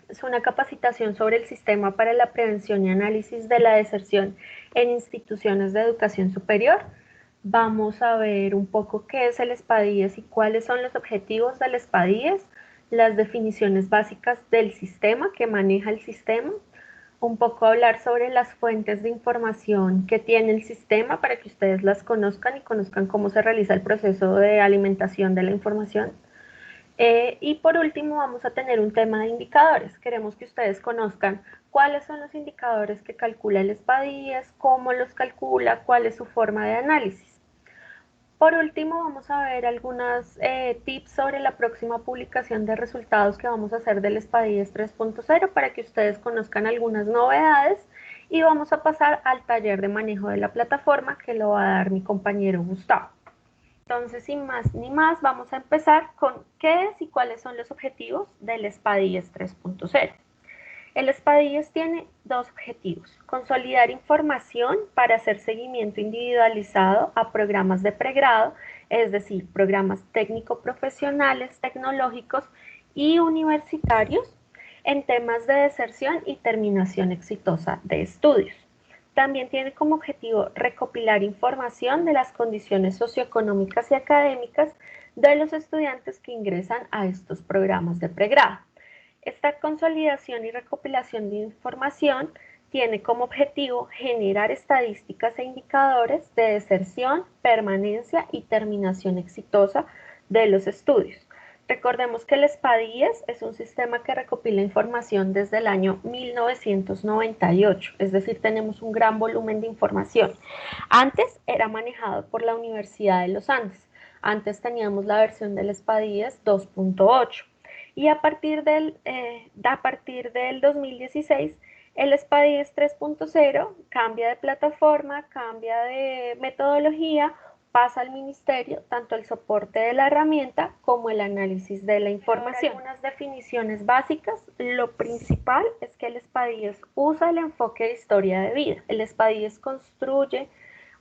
es una capacitación sobre el sistema para la prevención y análisis de la deserción en instituciones de educación superior. Vamos a ver un poco qué es el SPADIES y cuáles son los objetivos del SPADIES, las definiciones básicas del sistema que maneja el sistema, un poco hablar sobre las fuentes de información que tiene el sistema para que ustedes las conozcan y conozcan cómo se realiza el proceso de alimentación de la información. Y por último vamos a tener un tema de indicadores. Queremos que ustedes conozcan cuáles son los indicadores que calcula el SPADIES, cómo los calcula, cuál es su forma de análisis. Por último, vamos a ver algunos tips sobre la próxima publicación de resultados que vamos a hacer del SPADIES 3.0 para que ustedes conozcan algunas novedades y vamos a pasar al taller de manejo de la plataforma que lo va a dar mi compañero Gustavo. Entonces, sin más ni más, vamos a empezar con qué es y cuáles son los objetivos del SPADIES 3.0. El SPADIES tiene dos objetivos: consolidar información para hacer seguimiento individualizado a programas de pregrado, es decir, programas técnico-profesionales, tecnológicos y universitarios en temas de deserción y terminación exitosa de estudios. También tiene como objetivo recopilar información de las condiciones socioeconómicas y académicas de los estudiantes que ingresan a estos programas de pregrado. Esta consolidación y recopilación de información tiene como objetivo generar estadísticas e indicadores de deserción, permanencia y terminación exitosa de los estudios. Recordemos que el SPADIES es un sistema que recopila información desde el año 1998, es decir, tenemos un gran volumen de información. Antes era manejado por la Universidad de los Andes, antes teníamos la versión del SPADIES 2.8 y a partir del 2016 el SPADIES 3.0 cambia de plataforma, cambia de metodología, pasa al ministerio tanto el soporte de la herramienta como el análisis de la información. Ahora, algunas definiciones básicas: lo principal es que el SPADIES usa el enfoque de historia de vida. El SPADIES construye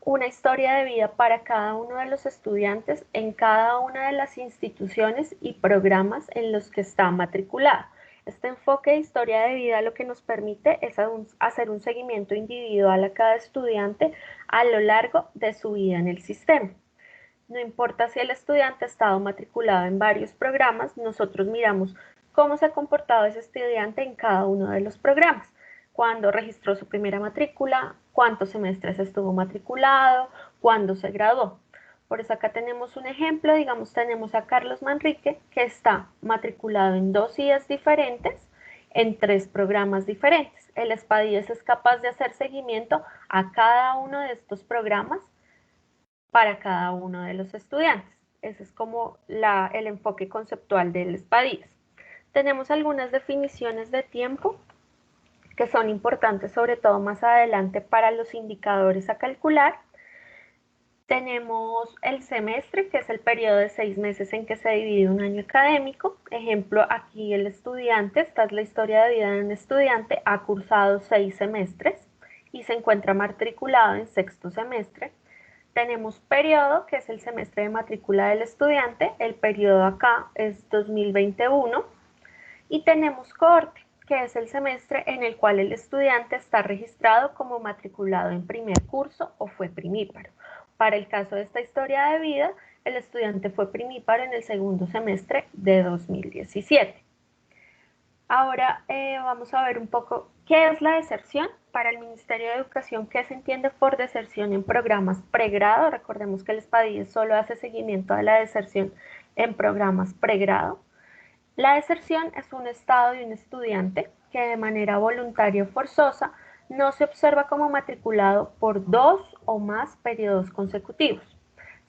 una historia de vida para cada uno de los estudiantes en cada una de las instituciones y programas en los que está matriculado. Este enfoque de historia de vida lo que nos permite es hacer un seguimiento individual a cada estudiante a lo largo de su vida en el sistema. No importa si el estudiante ha estado matriculado en varios programas, nosotros miramos cómo se ha comportado ese estudiante en cada uno de los programas. Cuándo registró su primera matrícula, cuántos semestres estuvo matriculado, cuándo se graduó. Por eso acá tenemos un ejemplo, digamos, tenemos a Carlos Manrique, que está matriculado en 2 IES diferentes, en 3 programas diferentes. El SPADIES es capaz de hacer seguimiento a cada uno de estos programas para cada uno de los estudiantes. Ese es como el enfoque conceptual del SPADIES. Tenemos algunas definiciones de tiempo que son importantes, sobre todo más adelante para los indicadores a calcular. Tenemos el semestre, que es el periodo de 6 meses en que se divide un año académico. Ejemplo, aquí el estudiante, esta es la historia de vida de un estudiante, ha cursado 6 semestres y se encuentra matriculado en 6º semestre. Tenemos periodo, que es el semestre de matrícula del estudiante, el periodo acá es 2021, y tenemos cohorte, que es el semestre en el cual el estudiante está registrado como matriculado en primer curso o fue primíparo. Para el caso de esta historia de vida, el estudiante fue primíparo en el 2º semestre de 2017. Ahora vamos a ver un poco qué es la deserción. Para el Ministerio de Educación, ¿qué se entiende por deserción en programas pregrado? Recordemos que el SPADIES solo hace seguimiento a la deserción en programas pregrado. La deserción es un estado de un estudiante que de manera voluntaria o forzosa no se observa como matriculado por 2 o más periodos consecutivos,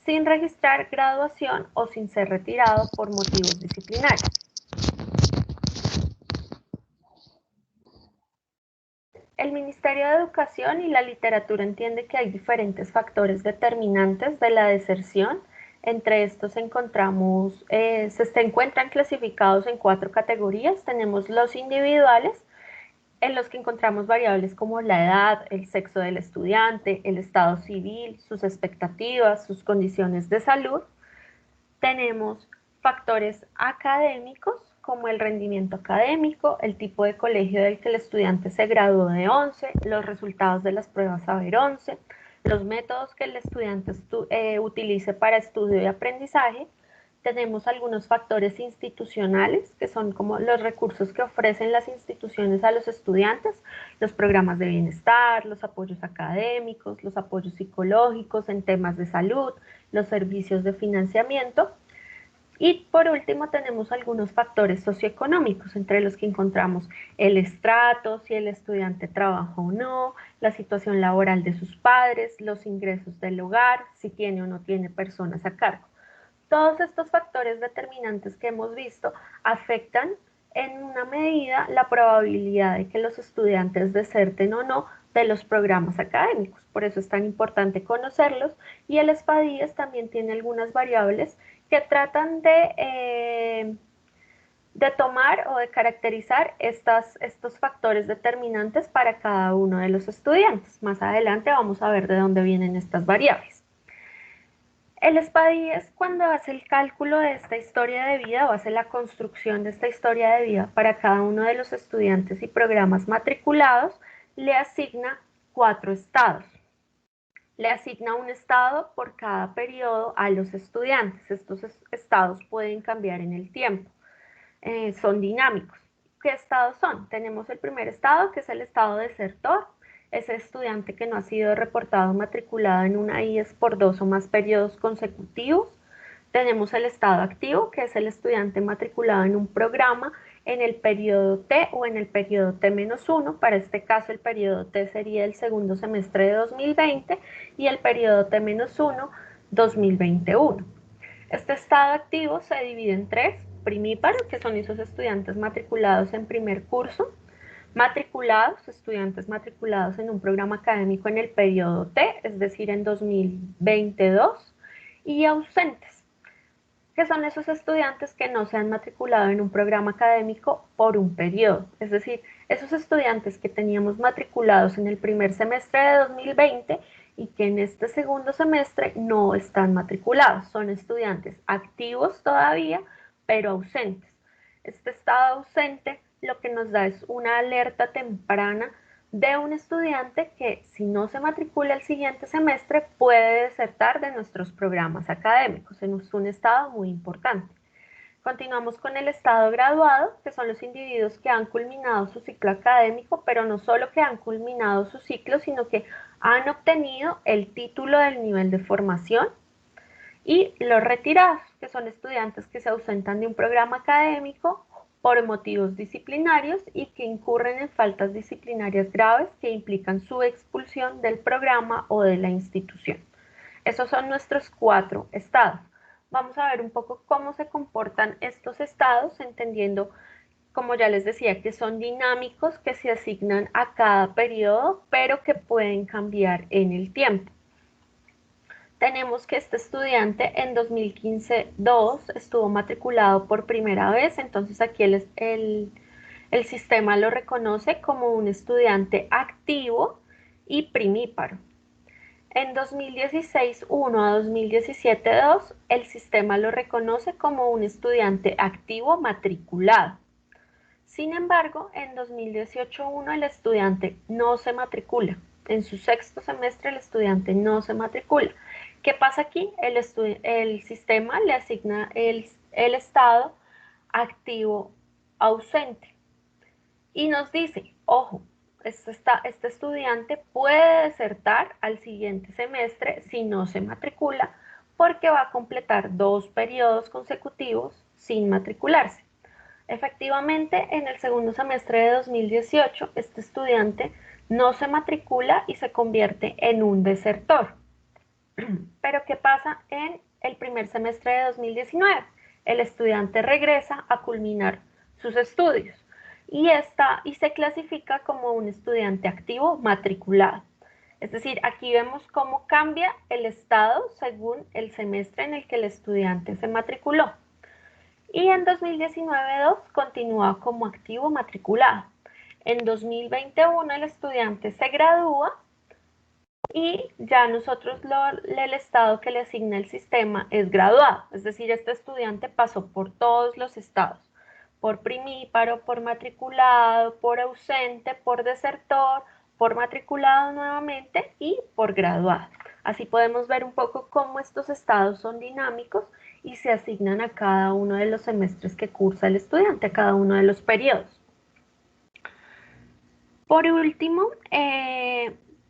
sin registrar graduación o sin ser retirado por motivos disciplinarios. El Ministerio de Educación y la literatura entiende que hay diferentes factores determinantes de la deserción. Entre estos encontramos, se encuentran clasificados en 4 categorías. Tenemos los individuales, en los que encontramos variables como la edad, el sexo del estudiante, el estado civil, sus expectativas, sus condiciones de salud. Tenemos factores académicos, como el rendimiento académico, el tipo de colegio del que el estudiante se graduó de 11, los resultados de las pruebas Saber 11, los métodos que el estudiante utilice para estudio y aprendizaje. Tenemos algunos factores institucionales, que son como los recursos que ofrecen las instituciones a los estudiantes, los programas de bienestar, los apoyos académicos, los apoyos psicológicos en temas de salud, los servicios de financiamiento. Y por último tenemos algunos factores socioeconómicos, entre los que encontramos el estrato, si el estudiante trabaja o no, la situación laboral de sus padres, los ingresos del hogar, si tiene o no tiene personas a cargo. Todos estos factores determinantes que hemos visto afectan en una medida la probabilidad de que los estudiantes deserten o no de los programas académicos. Por eso es tan importante conocerlos, y el SPADIES también tiene algunas variables que tratan de tomar o de caracterizar estos factores determinantes para cada uno de los estudiantes. Más adelante vamos a ver de dónde vienen estas variables. El SPADIES, cuando hace el cálculo de esta historia de vida o hace la construcción de esta historia de vida para cada uno de los estudiantes y programas matriculados, le asigna 4 estados. Le asigna un estado por cada periodo a los estudiantes. Estos estados pueden cambiar en el tiempo. Son dinámicos. ¿Qué estados son? Tenemos el primer estado, que es el estado desertor. Ese estudiante que no ha sido reportado matriculado en una IES por 2 o más periodos consecutivos. Tenemos el estado activo, que es el estudiante matriculado en un programa en el periodo T o en el periodo T-1. Para este caso, el periodo T sería el segundo semestre de 2020 y el periodo T-1, 2021. Este estado activo se divide en 3: primíparo, que son esos estudiantes matriculados en primer curso; matriculados, estudiantes matriculados en un programa académico en el periodo T, es decir, en 2022; y ausentes, que son esos estudiantes que no se han matriculado en un programa académico por un periodo, es decir, esos estudiantes que teníamos matriculados en el primer semestre de 2020 y que en este segundo semestre no están matriculados, son estudiantes activos todavía, pero ausentes. Este estado ausente lo que nos da es una alerta temprana de un estudiante que, si no se matricula el siguiente semestre, puede desertar de nuestros programas académicos. Es un estado muy importante. Continuamos con el estado graduado, que son los individuos que han culminado su ciclo académico, pero no solo que han culminado su ciclo, sino que han obtenido el título del nivel de formación. Y los retirados, que son estudiantes que se ausentan de un programa académico por motivos disciplinarios y que incurren en faltas disciplinarias graves que implican su expulsión del programa o de la institución. Esos son nuestros 4 estados. Vamos a ver un poco cómo se comportan estos estados, entendiendo, como ya les decía, que son dinámicos, que se asignan a cada periodo, pero que pueden cambiar en el tiempo. Tenemos que este estudiante en 2015-2 estuvo matriculado por primera vez, entonces aquí el sistema lo reconoce como un estudiante activo y primíparo. En 2016-1 a 2017-2, el sistema lo reconoce como un estudiante activo matriculado. Sin embargo, en 2018-1 el estudiante no se matricula. En su sexto semestre el estudiante no se matricula. ¿Qué pasa aquí? El sistema le asigna el estado activo ausente y nos dice, ojo, este estudiante puede desertar al siguiente semestre si no se matricula, porque va a completar 2 periodos consecutivos sin matricularse. Efectivamente, en el segundo semestre de 2018, este estudiante no se matricula y se convierte en un desertor. Pero ¿qué pasa en el primer semestre de 2019? El estudiante regresa a culminar sus estudios y se clasifica como un estudiante activo matriculado. Es decir, aquí vemos cómo cambia el estado según el semestre en el que el estudiante se matriculó. Y en 2019-2 continúa como activo matriculado. En 2021 el estudiante se gradúa y ya nosotros el estado que le asigna el sistema es graduado, es decir, este estudiante pasó por todos los estados. por primíparo, por matriculado, por ausente, por desertor, por matriculado nuevamente y por graduado. Así podemos ver un poco cómo estos estados son dinámicos y se asignan a cada uno de los semestres que cursa el estudiante, a cada uno de los periodos. Por último,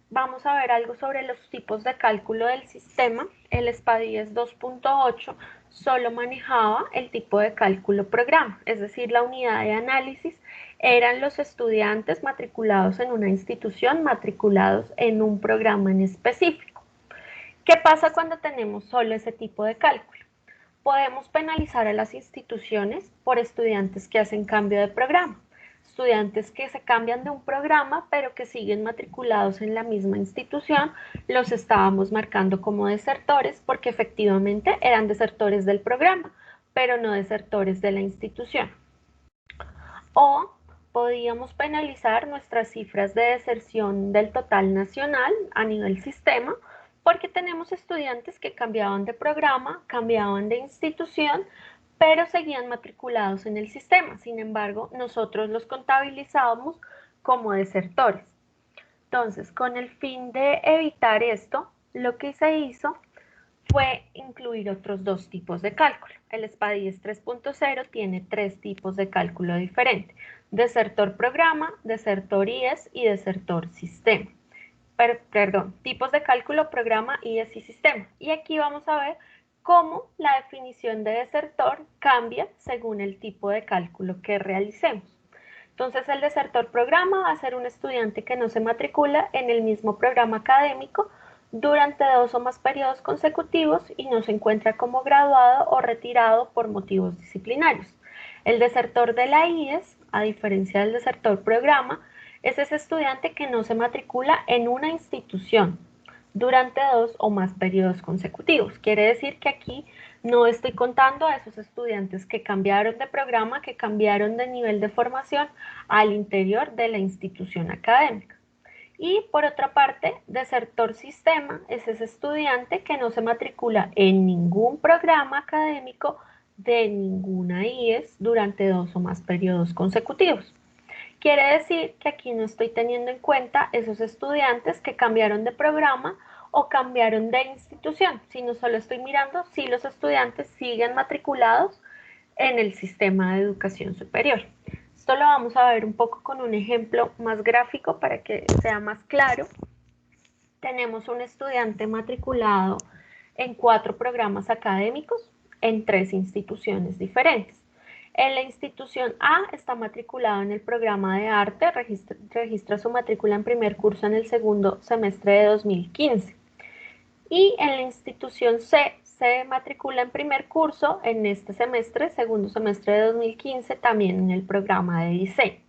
vamos a ver algo sobre los tipos de cálculo del sistema. El SPA-10 2.8 solo manejaba el tipo de cálculo programa, es decir, la unidad de análisis eran los estudiantes matriculados en una institución, matriculados en un programa en específico. ¿Qué pasa cuando tenemos solo ese tipo de cálculo? Podemos penalizar a las instituciones por estudiantes que hacen cambio de programa. Estudiantes que se cambian de un programa pero que siguen matriculados en la misma institución, los estábamos marcando como desertores porque efectivamente eran desertores del programa, pero no desertores de la institución. O podíamos penalizar nuestras cifras de deserción del total nacional a nivel sistema porque tenemos estudiantes que cambiaban de programa, cambiaban de institución, pero seguían matriculados en el sistema. Sin embargo, nosotros los contabilizábamos como desertores. Entonces, con el fin de evitar esto, lo que se hizo fue incluir otros dos tipos de cálculo. El SPA-10 3.0 tiene tres tipos de cálculo diferentes: desertor programa, desertor IES y desertor sistema. Perdón, tipos de cálculo, programa, IES y sistema. Y aquí vamos a ver cómo la definición de desertor cambia según el tipo de cálculo que realicemos. Entonces, el desertor programa va a ser un estudiante que no se matricula en el mismo programa académico durante 2 o más periodos consecutivos y no se encuentra como graduado o retirado por motivos disciplinarios. El desertor de la IES, a diferencia del desertor programa, es ese estudiante que no se matricula en una institución durante 2 o más periodos consecutivos. Quiere decir que aquí no estoy contando a esos estudiantes que cambiaron de programa, que cambiaron de nivel de formación al interior de la institución académica. Y por otra parte, desertor sistema es ese estudiante que no se matricula en ningún programa académico de ninguna IES durante 2 o más periodos consecutivos. Quiere decir que aquí no estoy teniendo en cuenta esos estudiantes que cambiaron de programa o cambiaron de institución, sino solo estoy mirando si los estudiantes siguen matriculados en el sistema de educación superior. Esto lo vamos a ver un poco con un ejemplo más gráfico para que sea más claro. Tenemos un estudiante matriculado en 4 programas académicos en 3 instituciones diferentes. En la institución A está matriculado en el programa de arte, registra su matrícula en primer curso en el segundo semestre de 2015. Y en la institución C se matricula en primer curso en este semestre, segundo semestre de 2015, también en el programa de diseño.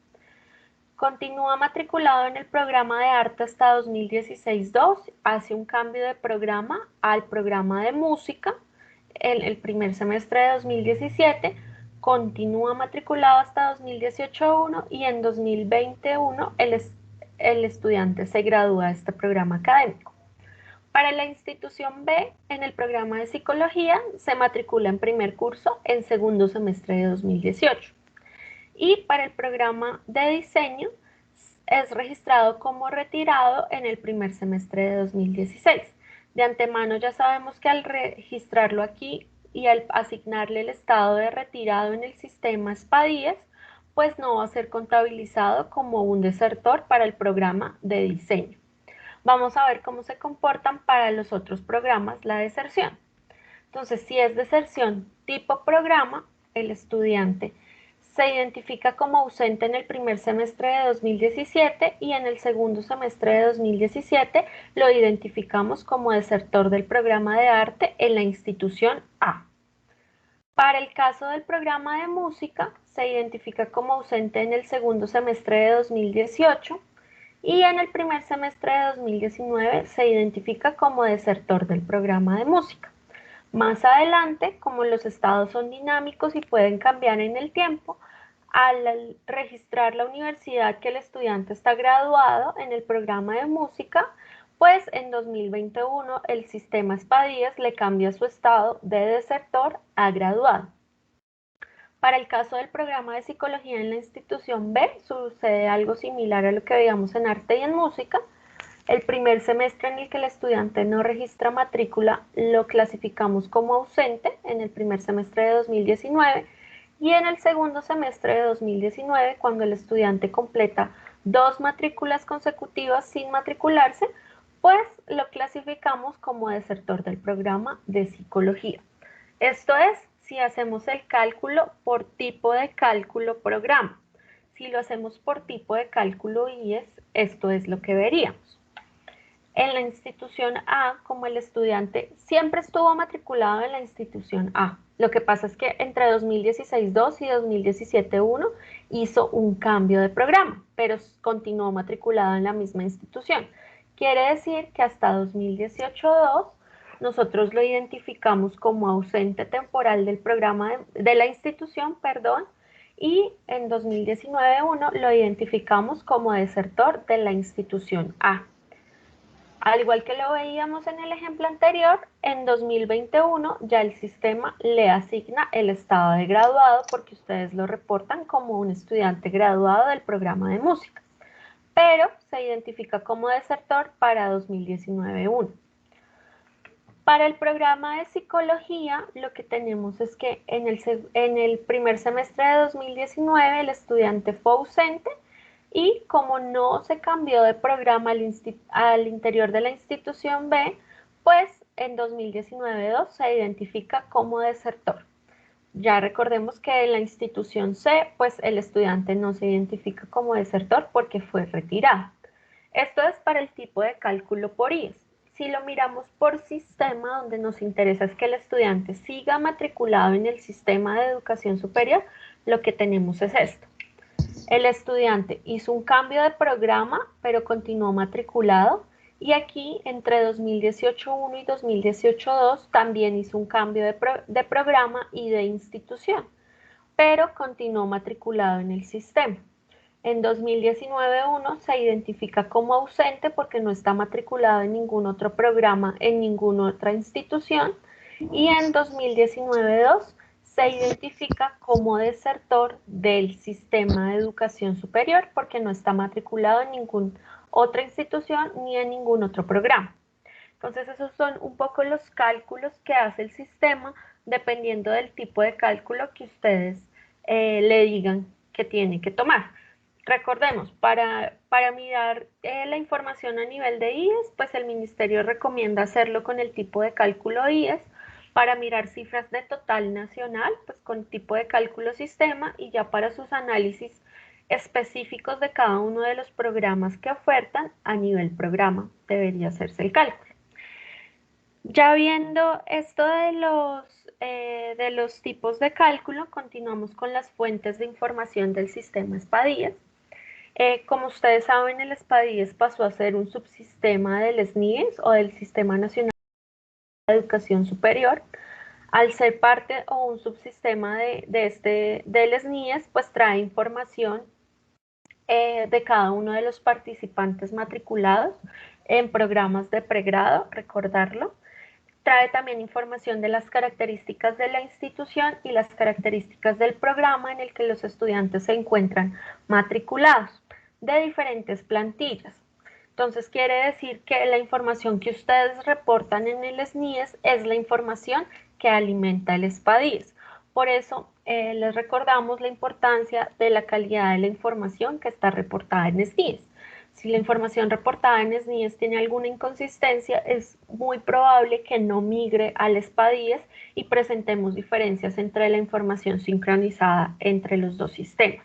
Continúa matriculado en el programa de arte hasta 2016-2, hace un cambio de programa al programa de música en el primer semestre de 2017, continúa matriculado hasta 2018-1 y en 2021 el estudiante se gradúa de este programa académico. Para la institución B, en el programa de psicología, se matricula en primer curso en segundo semestre de 2018. Y para el programa de diseño, es registrado como retirado en el primer semestre de 2016. De antemano ya sabemos que al registrarlo aquí y al asignarle el estado de retirado en el sistema SPA-10, pues no va a ser contabilizado como un desertor para el programa de diseño. Vamos a ver cómo se comportan para los otros programas la deserción. Entonces, si es deserción tipo programa, el estudiante se identifica como ausente en el primer semestre de 2017 y en el segundo semestre de 2017 lo identificamos como desertor del programa de arte en la institución A. Para el caso del programa de música, se identifica como ausente en el segundo semestre de 2018 y en el primer semestre de 2019 se identifica como desertor del programa de música. Más adelante, como los estados son dinámicos y pueden cambiar en el tiempo, al registrar la universidad que el estudiante está graduado en el programa de música, pues en 2021 el sistema SPA-10 le cambia su estado de desertor a graduado. Para el caso del programa de psicología en la institución B, sucede algo similar a lo que veíamos en arte y en música. El primer semestre en el que el estudiante no registra matrícula lo clasificamos como ausente en el primer semestre de 2019 y en el segundo semestre de 2019, cuando el estudiante completa 2 matrículas consecutivas sin matricularse, pues lo clasificamos como desertor del programa de psicología. Esto es, si hacemos el cálculo por tipo de cálculo programa. Si lo hacemos por tipo de cálculo IES, esto es lo que veríamos. En la institución A, como el estudiante siempre estuvo matriculado en la institución A, lo que pasa es que entre 2016-2 y 2017-1 hizo un cambio de programa, pero continuó matriculado en la misma institución. Quiere decir que hasta 2018-2 nosotros lo identificamos como ausente temporal del programa de la institución, perdón, y en 2019-1 lo identificamos como desertor de la institución A. Al igual que lo veíamos en el ejemplo anterior, en 2021 ya el sistema le asigna el estado de graduado porque ustedes lo reportan como un estudiante graduado del programa de música, pero se identifica como desertor para 2019-1. Para el programa de psicología, lo que tenemos es que en el primer semestre de 2019 el estudiante fue ausente y como no se cambió de programa al interior de la institución B, pues en 2019-2 se identifica como desertor. Ya recordemos que en la institución C, pues el estudiante no se identifica como desertor porque fue retirado. Esto es para el tipo de cálculo por IES. Si lo miramos por sistema, donde nos interesa es que el estudiante siga matriculado en el sistema de educación superior, lo que tenemos es esto. El estudiante hizo un cambio de programa, pero continuó matriculado. Y aquí, entre 2018-1 y 2018-2, también hizo un cambio de programa y de institución, pero continuó matriculado en el sistema. En 2019-1 se identifica como ausente porque no está matriculado en ningún otro programa, en ninguna otra institución. Y en 2019-2 se identifica como desertor del sistema de educación superior porque no está matriculado en ninguna otra institución ni en ningún otro programa. Entonces esos son un poco los cálculos que hace el sistema dependiendo del tipo de cálculo que ustedes le digan que tiene que tomar. Recordemos, para mirar la información a nivel de IES, pues el ministerio recomienda hacerlo con el tipo de cálculo IES. Para mirar cifras de total nacional, pues con tipo de cálculo sistema, y ya para sus análisis específicos de cada uno de los programas que ofertan a nivel programa debería hacerse el cálculo. Ya viendo esto de los tipos de cálculo, continuamos con las fuentes de información del sistema SPA-10. Como ustedes saben, el SPA-10 pasó a ser un subsistema del SNIES o del Sistema Nacional de Educación Superior. Al ser parte o un subsistema del SNIES, pues trae información de cada uno de los participantes matriculados en programas de pregrado, recordarlo. Trae también información de las características de la institución y las características del programa en el que los estudiantes se encuentran matriculados, de diferentes plantillas. Entonces quiere decir que la información que ustedes reportan en el SNIES es la información que alimenta el SPA-10. Por eso les recordamos la importancia de la calidad de la información que está reportada en SNIES. Si la información reportada en SNIES tiene alguna inconsistencia, es muy probable que no migre al SPA-10 y presentemos diferencias entre la información sincronizada entre los dos sistemas.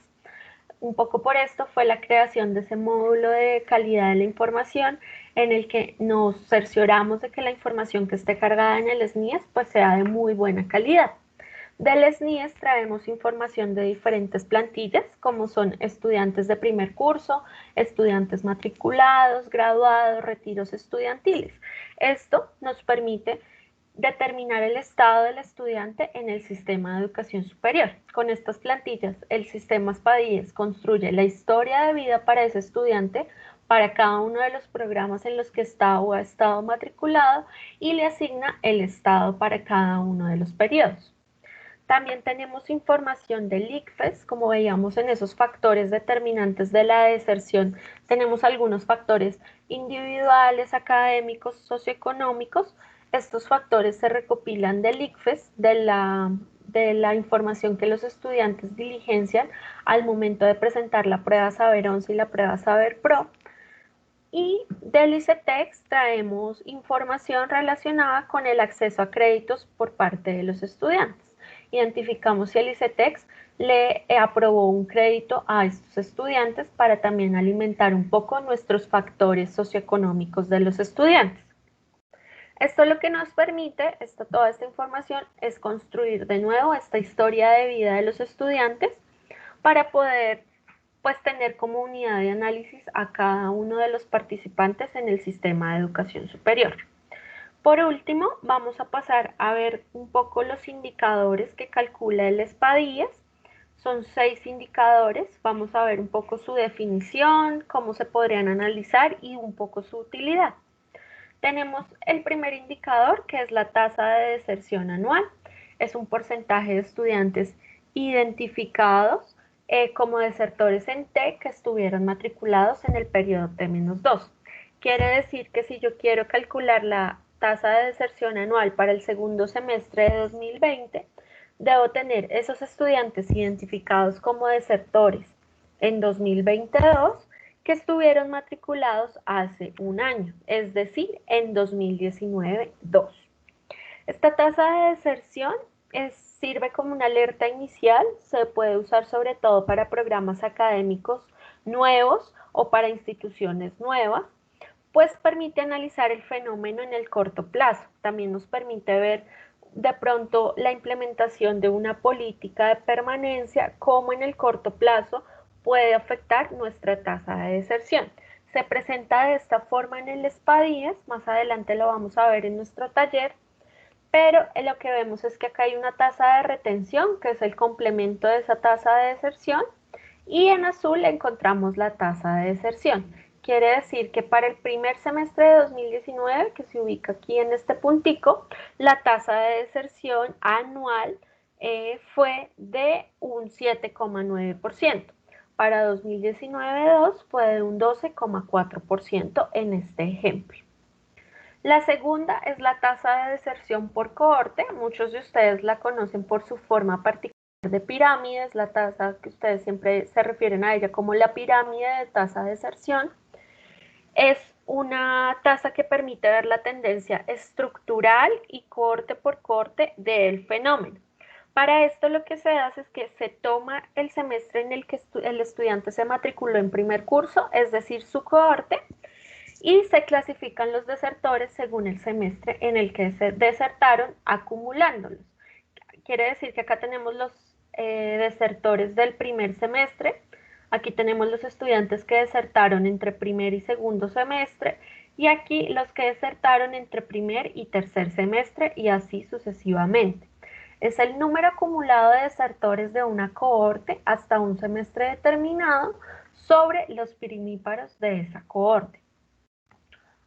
Un poco por esto fue la creación de ese módulo de calidad de la información en el que nos cercioramos de que la información que esté cargada en el SNIES pues sea de muy buena calidad. Del SNIES traemos información de diferentes plantillas, como son estudiantes de primer curso, estudiantes matriculados, graduados, retiros estudiantiles. Esto nos permite determinar el estado del estudiante en el sistema de educación superior. Con estas plantillas, el sistema SPA-10 construye la historia de vida para ese estudiante, para cada uno de los programas en los que está o ha estado matriculado y le asigna el estado para cada uno de los periodos. También tenemos información del ICFES, como veíamos en esos factores determinantes de la deserción, tenemos algunos factores individuales, académicos, socioeconómicos. Estos factores se recopilan del ICFES, de la información que los estudiantes diligencian al momento de presentar la prueba Saber 11 y la prueba Saber Pro. Y del ICETEX traemos información relacionada con el acceso a créditos por parte de los estudiantes. Identificamos si el ICETEX le aprobó un crédito a estos estudiantes para también alimentar un poco nuestros factores socioeconómicos de los estudiantes. Esto lo que nos permite, toda esta información, es construir de nuevo esta historia de vida de los estudiantes para poder pues tener como unidad de análisis a cada uno de los participantes en el sistema de educación superior. Por último, vamos a pasar a ver un poco los indicadores que calcula el SPADIES. Son 6 indicadores, vamos a ver un poco su definición, cómo se podrían analizar y un poco su utilidad. Tenemos el primer indicador, que es la tasa de deserción anual. Es un porcentaje de estudiantes identificados como desertores en TEC que estuvieron matriculados en el periodo T-2. Quiere decir que si yo quiero calcular la tasa de deserción anual para el segundo semestre de 2020, debo tener esos estudiantes identificados como desertores en 2022 que estuvieron matriculados hace un año, es decir, en 2019-2. Esta tasa de deserción sirve como una alerta inicial, se puede usar sobre todo para programas académicos nuevos o para instituciones nuevas, pues permite analizar el fenómeno en el corto plazo. También nos permite ver de pronto la implementación de una política de permanencia, cómo en el corto plazo puede afectar nuestra tasa de deserción. Se presenta de esta forma en el SPADIES, más adelante lo vamos a ver en nuestro taller, pero lo que vemos es que acá hay una tasa de retención, que es el complemento de esa tasa de deserción, y en azul encontramos la tasa de deserción. Quiere decir que para el primer semestre de 2019, que se ubica aquí en este puntico, la tasa de deserción anual fue de un 7,9%. Para 2019-2 fue de un 12,4% en este ejemplo. La segunda es la tasa de deserción por cohorte. Muchos de ustedes la conocen por su forma particular de pirámides, la tasa que ustedes siempre se refieren a ella como la pirámide de tasa de deserción. Es una tasa que permite ver la tendencia estructural y cohorte por cohorte del fenómeno. Para esto lo que se hace es que se toma el semestre en el que el estudiante se matriculó en primer curso, es decir, su cohorte, y se clasifican los desertores según el semestre en el que se desertaron, acumulándolos. Quiere decir que acá tenemos los desertores del primer semestre, aquí tenemos los estudiantes que desertaron entre primer y segundo semestre, y aquí los que desertaron entre primer y tercer semestre, y así sucesivamente. Es el número acumulado de desertores de una cohorte hasta un semestre determinado sobre los primíparos de esa cohorte.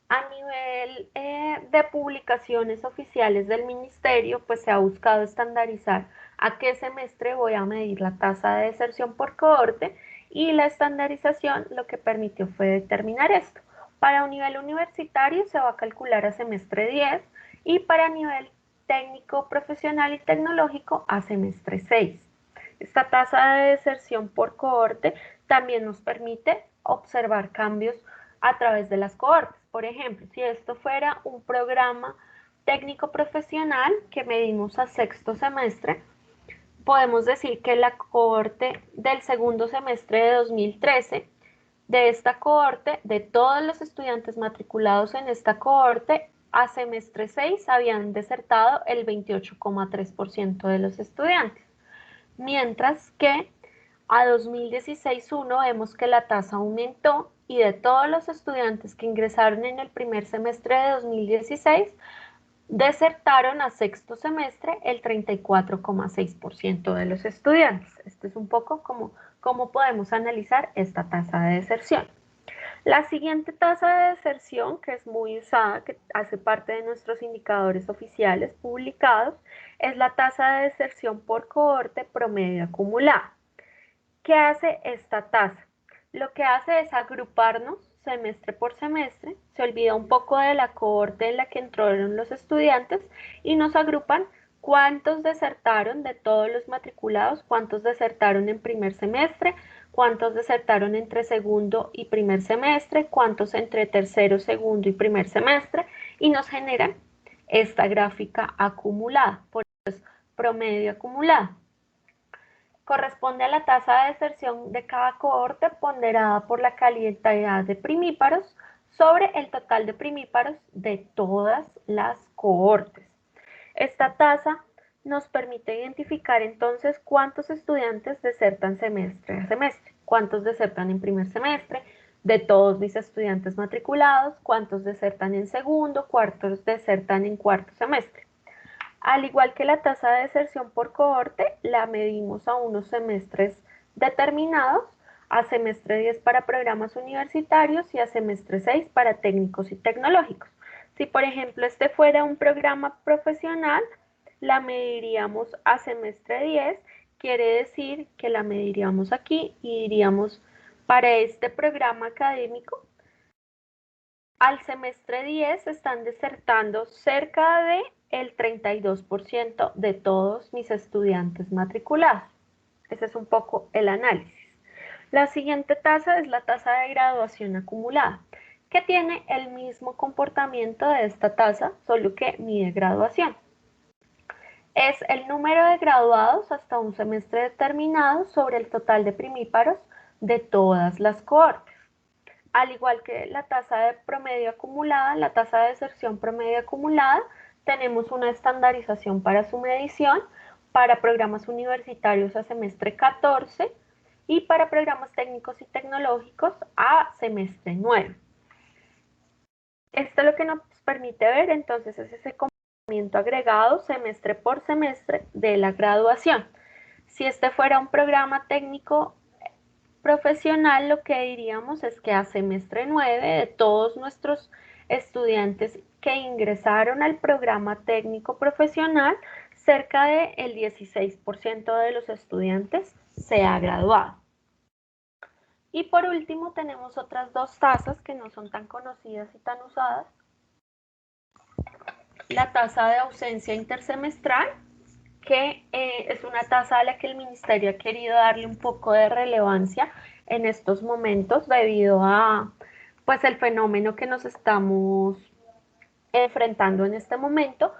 A nivel de publicaciones oficiales del ministerio, pues se ha buscado estandarizar a qué semestre voy a medir la tasa de deserción por cohorte, y la estandarización lo que permitió fue determinar esto. Para un nivel universitario se va a calcular a semestre 10 y para nivel técnico, profesional y tecnológico a semestre 6. Esta tasa de deserción por cohorte también nos permite observar cambios a través de las cohortes. Por ejemplo, si esto fuera un programa técnico profesional que medimos a sexto semestre, podemos decir que la cohorte del segundo semestre de 2013, de esta cohorte, de todos los estudiantes matriculados en esta cohorte, a semestre 6 habían desertado el 28,3% de los estudiantes, mientras que a 2016-1 vemos que la tasa aumentó y de todos los estudiantes que ingresaron en el primer semestre de 2016, desertaron a sexto semestre el 34,6% de los estudiantes. Esto es un poco como cómo podemos analizar esta tasa de deserción. La siguiente tasa de deserción, que es muy usada, que hace parte de nuestros indicadores oficiales publicados, es la tasa de deserción por cohorte promedio acumulada. ¿Qué hace esta tasa? Lo que hace es agruparnos semestre por semestre, se olvida un poco de la cohorte en la que entraron los estudiantes y nos agrupan cuántos desertaron de todos los matriculados, cuántos desertaron en primer semestre, cuántos desertaron entre segundo y primer semestre, cuántos entre tercero, segundo y primer semestre, y nos generan esta gráfica acumulada, por eso es promedio acumulado. Corresponde a la tasa de deserción de cada cohorte ponderada por la cantidad de primíparos sobre el total de primíparos de todas las cohortes. Esta tasa nos permite identificar entonces cuántos estudiantes desertan semestre a semestre, cuántos desertan en primer semestre, de todos mis estudiantes matriculados, cuántos desertan en segundo, cuántos desertan en cuarto semestre. Al igual que la tasa de deserción por cohorte, la medimos a unos semestres determinados, a semestre 10 para programas universitarios y a semestre 6 para técnicos y tecnológicos. Si por ejemplo este fuera un programa profesional, la mediríamos a semestre 10, quiere decir que la mediríamos aquí y diríamos para este programa académico, al semestre 10 están desertando cerca de el 32% de todos mis estudiantes matriculados. Ese es un poco el análisis. La siguiente tasa es la tasa de graduación acumulada, que tiene el mismo comportamiento de esta tasa, solo que mide graduación. Es el número de graduados hasta un semestre determinado sobre el total de primíparos de todas las cohortes. Al igual que la tasa de promedio acumulada, la tasa de deserción promedio acumulada, tenemos una estandarización para su medición para programas universitarios a semestre 14 y para programas técnicos y tecnológicos a semestre 9. Esto lo que nos permite ver entonces es ese comportamiento agregado semestre por semestre de la graduación. Si este fuera un programa técnico profesional, lo que diríamos es que a semestre 9 de todos nuestros estudiantes que ingresaron al programa técnico profesional, cerca del 16% de los estudiantes se ha graduado. Y por último tenemos otras dos tasas que no son tan conocidas y tan usadas. La tasa de ausencia intersemestral, que es una tasa a la que el ministerio ha querido darle un poco de relevancia en estos momentos debido a pues el fenómeno que nos estamos enfrentando en este momento,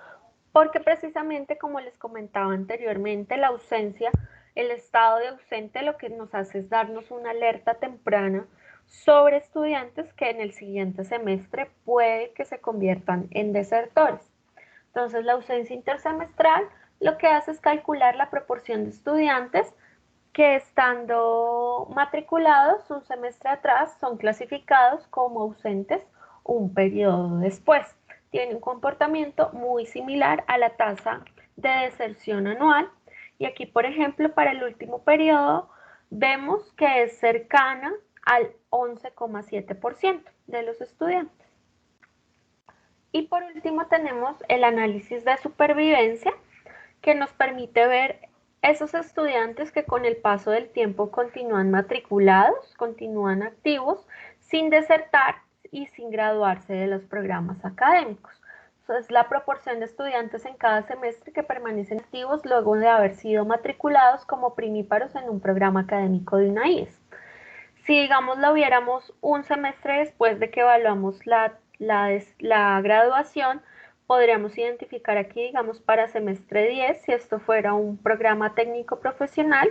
porque precisamente como les comentaba anteriormente, la ausencia, el estado de ausente lo que nos hace es darnos una alerta temprana sobre estudiantes que en el siguiente semestre puede que se conviertan en desertores. Entonces, la ausencia intersemestral lo que hace es calcular la proporción de estudiantes que estando matriculados un semestre atrás son clasificados como ausentes un periodo después. Tiene un comportamiento muy similar a la tasa de deserción anual y aquí, por ejemplo, para el último periodo vemos que es cercana al 11,7% de los estudiantes. Y por último tenemos el análisis de supervivencia, que nos permite ver esos estudiantes que con el paso del tiempo continúan matriculados, continúan activos, sin desertar y sin graduarse de los programas académicos. Es la proporción de estudiantes en cada semestre que permanecen activos luego de haber sido matriculados como primíparos en un programa académico de una IES. Si digamos la hubiéramos un semestre después de que evaluamos la graduación, podríamos identificar aquí, digamos, para semestre 10, si esto fuera un programa técnico profesional,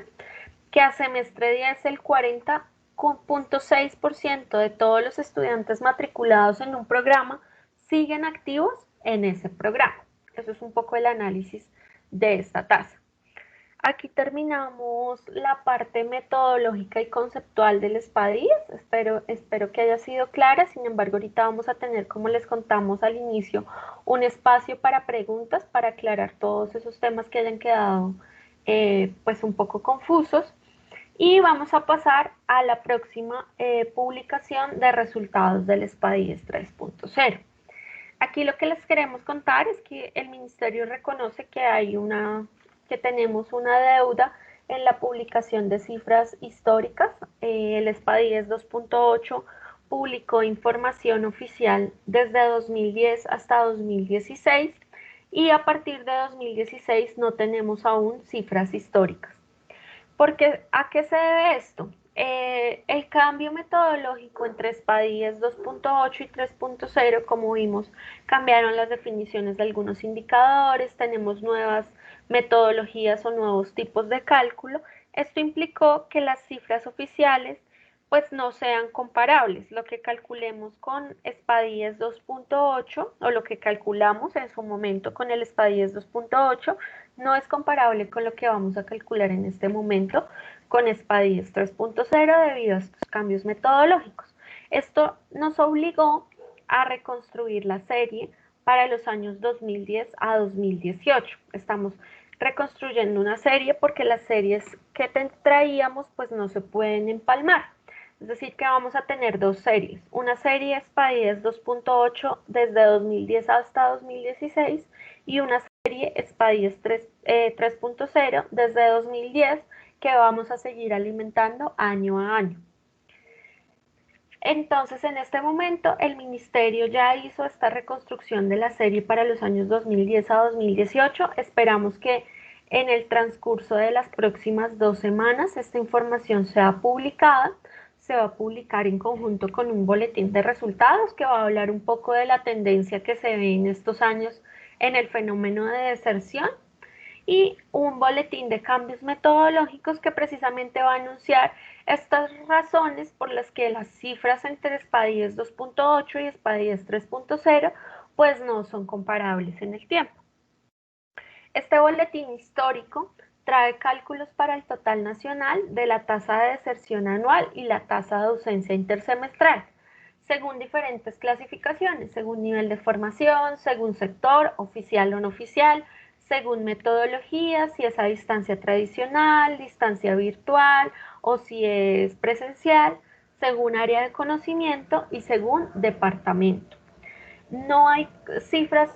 que a semestre 10 el 40,6% de todos los estudiantes matriculados en un programa siguen activos en ese programa. Eso es un poco el análisis de esta tasa. Aquí terminamos la parte metodológica y conceptual del SPA-10. Espero que haya sido clara. Sin embargo, ahorita vamos a tener, como les contamos al inicio, un espacio para preguntas para aclarar todos esos temas que hayan quedado pues un poco confusos. Y vamos a pasar a la próxima publicación de resultados del SPADIES 3.0. Aquí lo que les queremos contar es que el Ministerio reconoce que tenemos una deuda en la publicación de cifras históricas. El SPADIES 2.8 publicó información oficial desde 2010 hasta 2016 y a partir de 2016 no tenemos aún cifras históricas. Porque, ¿a qué se debe esto? El cambio metodológico entre SPADIES 2.8 y 3.0, como vimos, cambiaron las definiciones de algunos indicadores, tenemos nuevas metodologías o nuevos tipos de cálculo. Esto implicó que las cifras oficiales pues no sean comparables. Lo que calculemos con SPADIES 2.8 o lo que calculamos en su momento con el SPADIES 2.8 no es comparable con lo que vamos a calcular en este momento con SPADIES 3.0 debido a estos cambios metodológicos. Esto nos obligó a reconstruir la serie para los años 2010 a 2018. Estamos reconstruyendo una serie porque las series que traíamos pues no se pueden empalmar. Es decir, que vamos a tener dos series. Una serie SPADIES 2.8 desde 2010 hasta 2016 y una serie SPADIES 3.0 desde 2010 que vamos a seguir alimentando año a año. Entonces, en este momento, el Ministerio ya hizo esta reconstrucción de la serie para los años 2010 a 2018. Esperamos que en el transcurso de las próximas 2 semanas esta información sea publicada. Se va a publicar en conjunto con un boletín de resultados que va a hablar un poco de la tendencia que se ve en estos años en el fenómeno de deserción y un boletín de cambios metodológicos que precisamente va a anunciar estas razones por las que las cifras entre SPADIES 2.8 y SPADIES 3.0 pues no son comparables en el tiempo. Este boletín histórico trae cálculos para el total nacional de la tasa de deserción anual y la tasa de ausencia intersemestral, según diferentes clasificaciones, según nivel de formación, según sector, oficial o no oficial, según metodología, si es a distancia tradicional, distancia virtual o si es presencial, según área de conocimiento y según departamento. No hay cifras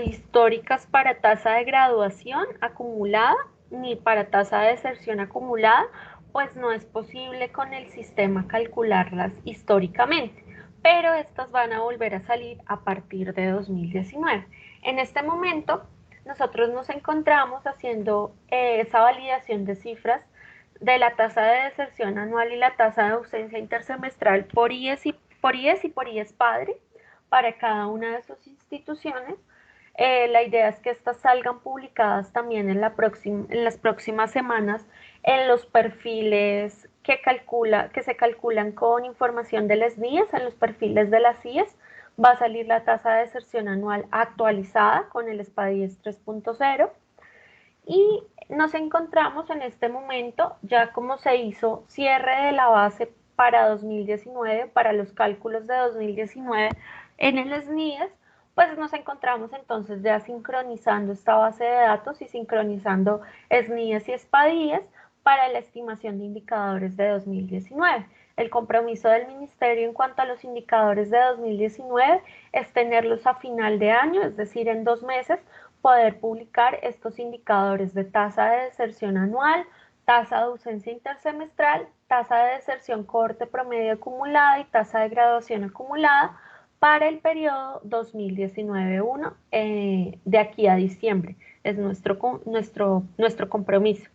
históricas para tasa de graduación acumulada ni para tasa de deserción acumulada, pues no es posible con el sistema calcularlas históricamente, pero estas van a volver a salir a partir de 2019. En este momento, nosotros nos encontramos haciendo esa validación de cifras de la tasa de deserción anual y la tasa de ausencia intersemestral por IES y por IES Padre para cada una de sus instituciones. La idea es que estas salgan publicadas también en las próximas semanas en los perfiles que se calculan con información de las NIES, en los perfiles de las IES. Va a salir la tasa de deserción anual actualizada con el SPADIES 3.0 y nos encontramos en este momento, ya como se hizo cierre de la base para 2019, para los cálculos de 2019 en el SNIES, pues nos encontramos entonces ya sincronizando esta base de datos y sincronizando SNIES y SPADIES para la estimación de indicadores de 2019. El compromiso del Ministerio en cuanto a los indicadores de 2019 es tenerlos a final de año, es decir, en 2 meses, poder publicar estos indicadores de tasa de deserción anual, tasa de ausencia intersemestral, tasa de deserción cohorte promedio acumulada y tasa de graduación acumulada para el periodo 2019-1 de aquí a diciembre. Es nuestro compromiso.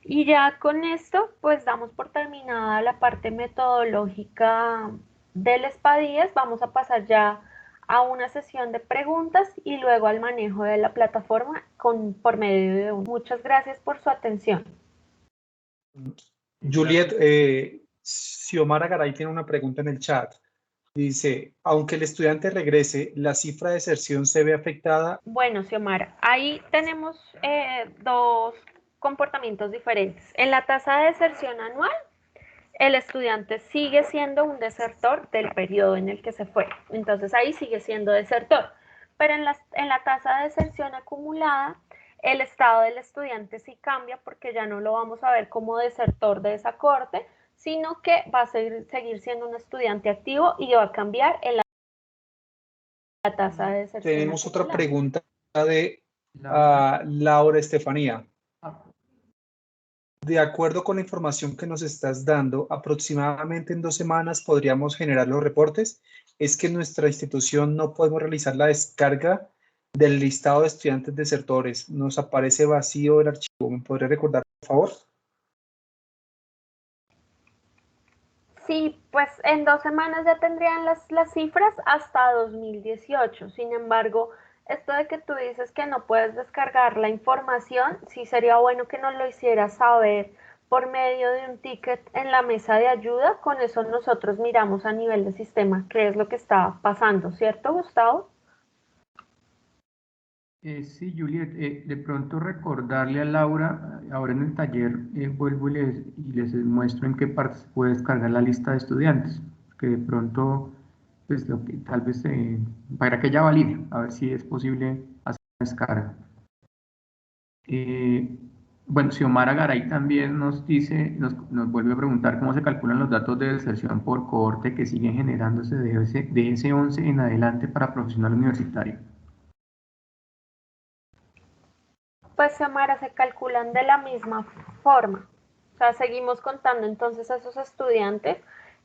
Y ya con esto, pues damos por terminada la parte metodológica del SPADIES. Vamos a pasar ya a una sesión de preguntas y luego al manejo de la plataforma por medio de Muchas gracias por su atención. Juliet, Xiomara Garay tiene una pregunta en el chat. Dice, aunque el estudiante regrese, ¿la cifra de deserción se ve afectada? Bueno, Xiomara, ahí tenemos dos comportamientos diferentes. En la tasa de deserción anual, el estudiante sigue siendo un desertor del periodo en el que se fue. Entonces ahí sigue siendo desertor. Pero en la tasa de deserción acumulada, El estado del estudiante sí cambia porque ya no lo vamos a ver como desertor de esa corte, sino que va a seguir siendo un estudiante activo y va a cambiar en la tasa de deserción Tenemos otra acumulada. pregunta de Laura. Laura Estefanía. Ah, De acuerdo con la información que nos estás dando, aproximadamente en 2 semanas podríamos generar los reportes. Es que en nuestra institución no podemos realizar la descarga del listado de estudiantes desertores. Nos aparece vacío el archivo. ¿Me podría recordar, por favor? Sí, pues en 2 semanas ya tendrían las cifras hasta 2018. Sin embargo, esto de que tú dices que no puedes descargar la información, sí sería bueno que nos lo hicieras saber por medio de un ticket en la mesa de ayuda. Con eso nosotros miramos a nivel de sistema qué es lo que está pasando, ¿cierto, Gustavo? sí, Juliet, de pronto recordarle a Laura, ahora en el taller vuelvo y les muestro en qué partes puede descargar la lista de estudiantes, que de pronto, pues lo que tal vez para que ella valide, a ver si es posible hacer la descarga. Bueno, Xiomara Garay también nos dice, nos vuelve a preguntar cómo se calculan los datos de deserción por cohorte que siguen generándose de ese 11 en adelante para profesional universitario. Pues, Samara, se calculan de la misma forma. O sea, seguimos contando entonces a esos estudiantes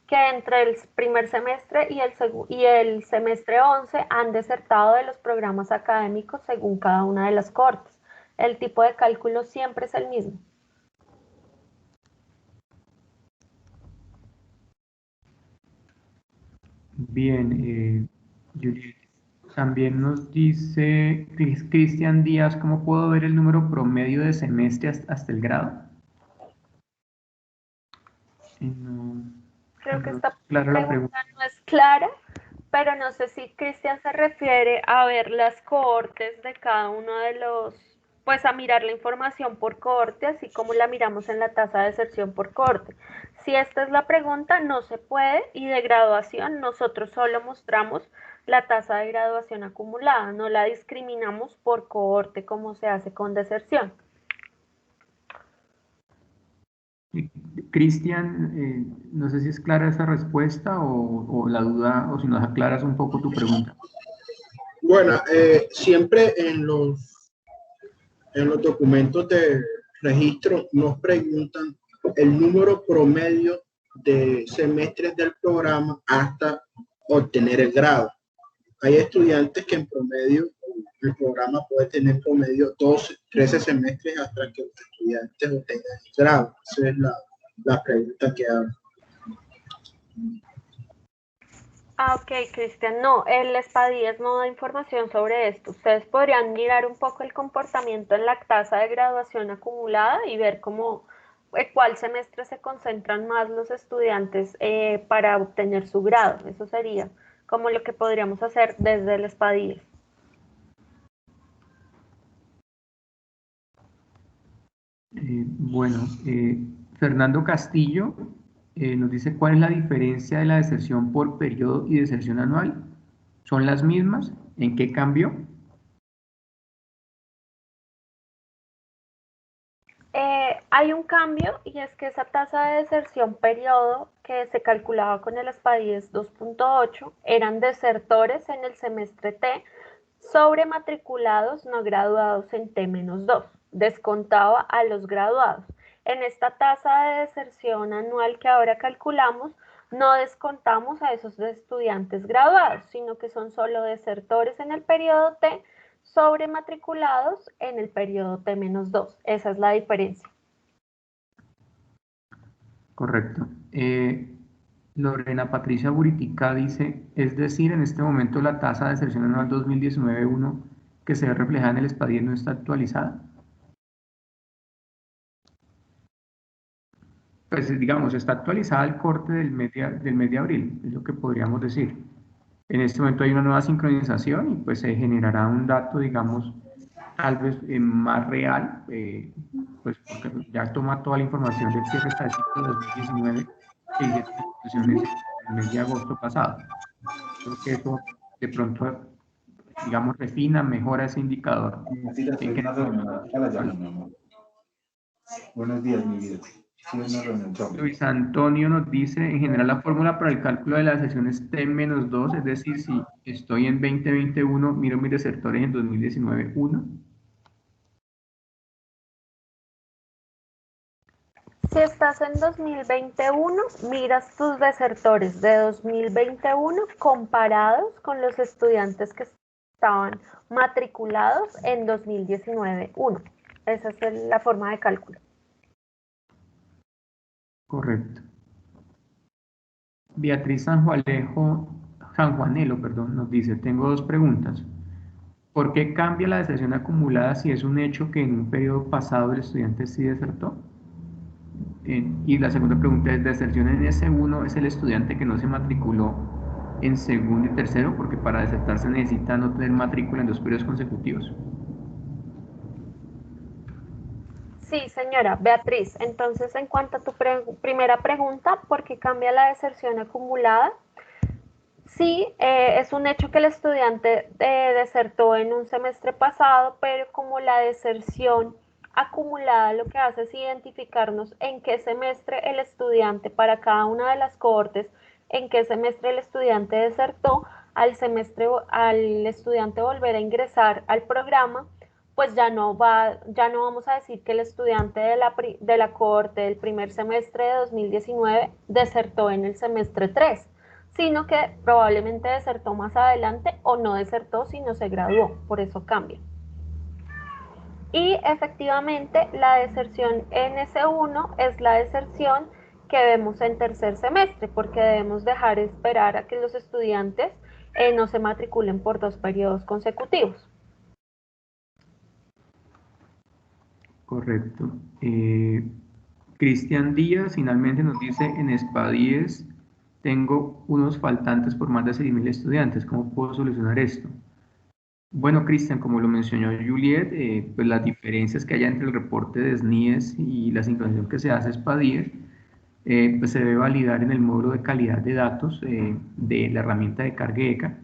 que entre el primer semestre y el semestre 11 han desertado de los programas académicos según cada una de las cortes. El tipo de cálculo siempre es el mismo. Bien, Juliet, también nos dice Cristian Díaz, ¿cómo puedo ver el número promedio de semestre hasta el grado? No, Creo que no es esta clara la pregunta. pregunta no es clara, pero no sé si Cristian se refiere a ver las cohortes de cada uno de los, pues a mirar la información por cohorte, así como la miramos en la tasa de deserción por cohorte. Si esta es la pregunta, no se puede, y de graduación nosotros solo mostramos la tasa de graduación acumulada, no la discriminamos por cohorte como se hace con deserción. Cristian, no sé si es clara esa respuesta o la duda, o si nos aclaras un poco tu pregunta. Bueno, siempre en los documentos de registro nos preguntan el número promedio de semestres del programa hasta obtener el grado. Hay estudiantes que en promedio el programa puede tener promedio 12, 13 semestres hasta que los estudiantes obtengan el grado. Esa es la pregunta que hago. Ah, ok, Cristian. No, el Espadíes no da información sobre esto. Ustedes podrían mirar un poco el comportamiento en la tasa de graduación acumulada y ver cómo, cuál semestre se concentran más los estudiantes para obtener su grado. Eso sería como lo que podríamos hacer desde el Espadíes. Bueno, Fernando Castillo nos dice cuál es la diferencia de la deserción por periodo y deserción anual. ¿Son las mismas? ¿En qué cambió? Hay un cambio y es que esa tasa de deserción periodo que se calculaba con el Espadíes 2.8 eran desertores en el semestre T sobre matriculados no graduados en T-2, descontaba a los graduados. En esta tasa de deserción anual que ahora calculamos, no descontamos a esos estudiantes graduados, sino que son solo desertores en el periodo T sobre matriculados en el periodo T-2. Esa es la diferencia. Correcto. Lorena Patricia Buritica dice, es decir, en este momento la tasa de deserción anual 2019-1 que se ve reflejada en el Espadíes no está actualizada. Pues digamos, está actualizada el corte del mes de abril, es lo que podríamos decir. En este momento hay una nueva sincronización y pues se generará un dato, digamos, tal vez más real, pues porque ya toma toda la información del cierre estadístico de 2019 que hicieron las instituciones en el mes de agosto pasado. Creo que eso de pronto digamos, refina, mejora ese indicador. Buenos días, mi vida. Sí, una reunión. Luis Antonio nos dice, en general la fórmula para el cálculo de la deserción es T-2, es decir, si estoy en 2021, miro mis desertores en 2019, 1. Si estás en 2021, miras tus desertores de 2021 comparados con los estudiantes que estaban matriculados en 2019, 1. Esa es la forma de cálculo. Correcto. Beatriz Sanjuanelo, nos dice, tengo dos preguntas. ¿Por qué cambia la deserción acumulada si es un hecho que en un periodo pasado el estudiante sí desertó? Y la segunda pregunta es, ¿deserción en S1 es el estudiante que no se matriculó en segundo y tercero? Porque para desertar se necesita no tener matrícula en 2 periodos consecutivos. Sí, señora Beatriz. Entonces, en cuanto a tu primera pregunta, ¿por qué cambia la deserción acumulada? Sí, es un hecho que el estudiante desertó en un semestre pasado, pero como la deserción acumulada lo que hace es identificarnos en qué semestre el estudiante, para cada una de las cohortes, en qué semestre el estudiante desertó, al estudiante volver a ingresar al programa, pues ya no vamos a decir que el estudiante de la cohorte del primer semestre de 2019 desertó en el semestre 3, sino que probablemente desertó más adelante o no desertó, sino se graduó, por eso cambia. Y efectivamente la deserción en S1 es la deserción que vemos en tercer semestre, porque debemos dejar esperar a que los estudiantes no se matriculen por 2 periodos consecutivos. Correcto. Cristian Díaz finalmente nos dice, en Espadíes tengo unos faltantes por más de 6.000 estudiantes, ¿cómo puedo solucionar esto? Bueno, Cristian, como lo mencionó Juliet, pues las diferencias que hay entre el reporte de SNIES y la sincronización que se hace Espadíes, pues se debe validar en el módulo de calidad de datos de la herramienta de Cargueca,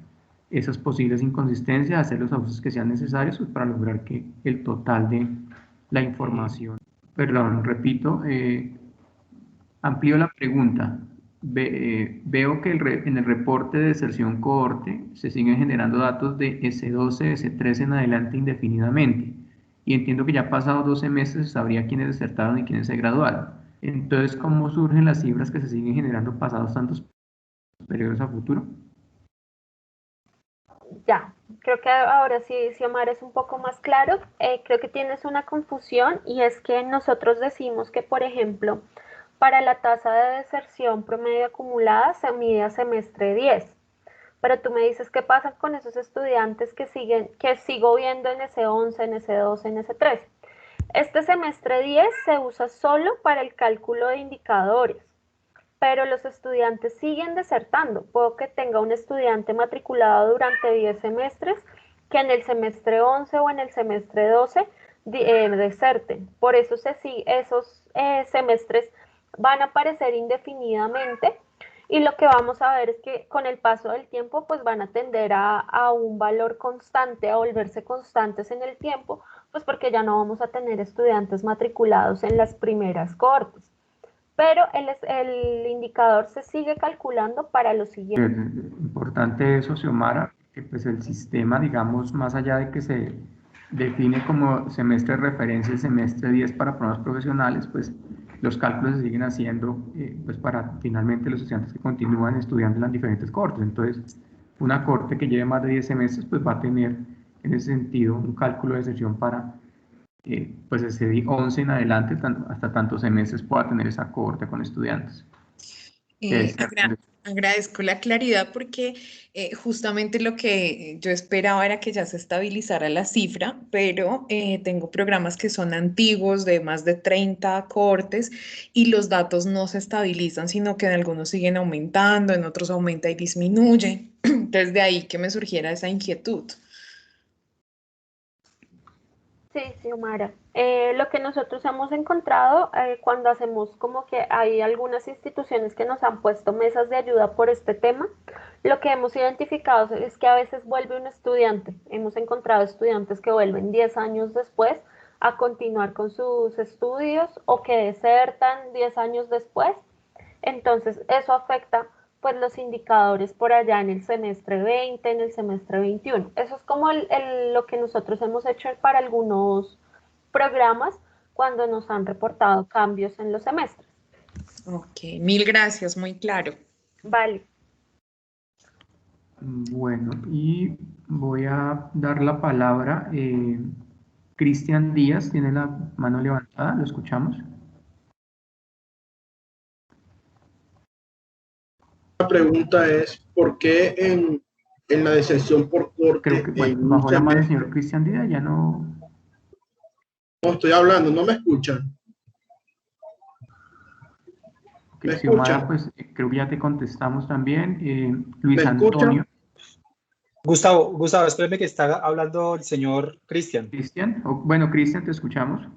esas posibles inconsistencias, hacer los ajustes que sean necesarios pues, para lograr que el total de la información. Perdón, repito, amplío la pregunta. Veo que en el reporte de deserción cohorte se siguen generando datos de S12, S13 en adelante indefinidamente. Y entiendo que ya pasados 12 meses sabría quiénes desertaron y quiénes se graduaron. Entonces, ¿cómo surgen las cifras que se siguen generando pasados tantos periodos a futuro? Ya, creo que ahora sí, Xiomara, es un poco más claro. Creo que tienes una confusión y es que nosotros decimos que, por ejemplo, para la tasa de deserción promedio acumulada se mide a semestre 10, pero tú me dices qué pasa con esos estudiantes que sigo viendo en S11, en S12, en S13. Este semestre 10 se usa solo para el cálculo de indicadores, pero los estudiantes siguen desertando. Puedo que tenga un estudiante matriculado durante 10 semestres que en el semestre 11 o en el semestre 12 deserten. Por eso esos semestres van a aparecer indefinidamente y lo que vamos a ver es que con el paso del tiempo pues van a tender a un valor constante, a volverse constantes en el tiempo, pues porque ya no vamos a tener estudiantes matriculados en las primeras cohortes. Pero el indicador se sigue calculando para lo siguiente. Importante eso, Xiomara, que pues el sistema, digamos, más allá de que se define como semestre de referencia, el semestre 10 para pruebas profesionales, pues los cálculos se siguen haciendo pues para finalmente los estudiantes que continúan estudiando en las diferentes cohortes. Entonces, una cohorte que lleve más de 10 semestres, pues va a tener en ese sentido un cálculo de deserción para pues ese 11 en adelante, hasta tantos semestres pueda tener esa cohorte con estudiantes. Agradezco la claridad porque justamente lo que yo esperaba era que ya se estabilizara la cifra, pero tengo programas que son antiguos de más de 30 cohortes y los datos no se estabilizan, sino que en algunos siguen aumentando, en otros aumenta y disminuye. Entonces de ahí que me surgiera esa inquietud. Sí, sí, Omara. Lo que nosotros hemos encontrado cuando hacemos como que hay algunas instituciones que nos han puesto mesas de ayuda por este tema, lo que hemos identificado es que a veces vuelve un estudiante. Hemos encontrado estudiantes que vuelven 10 años después a continuar con sus estudios o que desertan 10 años después. Entonces, eso afecta pues los indicadores por allá en el semestre 20, en el semestre 21. Eso es como lo que nosotros hemos hecho para algunos programas cuando nos han reportado cambios en los semestres. Ok, mil gracias, muy claro. Vale. Bueno, y voy a dar la palabra. Cristian Díaz tiene la mano levantada, ¿lo escuchamos? La pregunta es, ¿por qué en la deserción por corte Creo que, bueno, en un bajó la mano el semestre? señor Cristian Díaz, ya no... No estoy hablando, ¿no me escuchan? Ok, ¿Me Xiomara, escuchan? pues creo que ya te contestamos también. Luis ¿Me escuchan? Antonio, Gustavo, espérame que está hablando el señor Cristian. Cristian, bueno, Cristian, te escuchamos.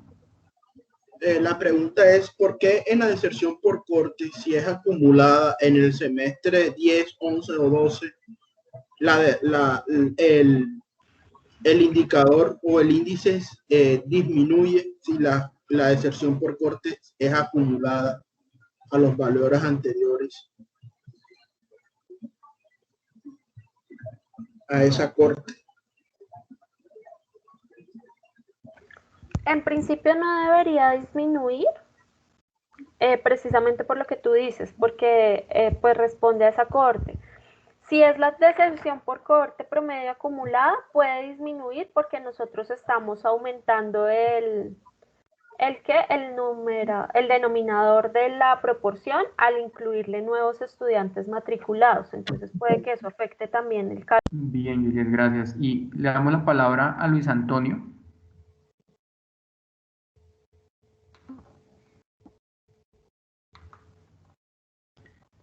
La pregunta es, ¿por qué en la deserción por corte, si es acumulada en el semestre 10, 11 o 12, el indicador o el índice disminuye si la deserción por corte es acumulada a los valores anteriores a esa corte? En principio no debería disminuir, precisamente por lo que tú dices, porque pues responde a esa corte. Si es la deserción por cohorte promedio acumulada, puede disminuir porque nosotros estamos aumentando el denominador de la proporción al incluirle nuevos estudiantes matriculados. Entonces puede que eso afecte también el cálculo. Bien, Juliet, gracias. Y le damos la palabra a Luis Antonio.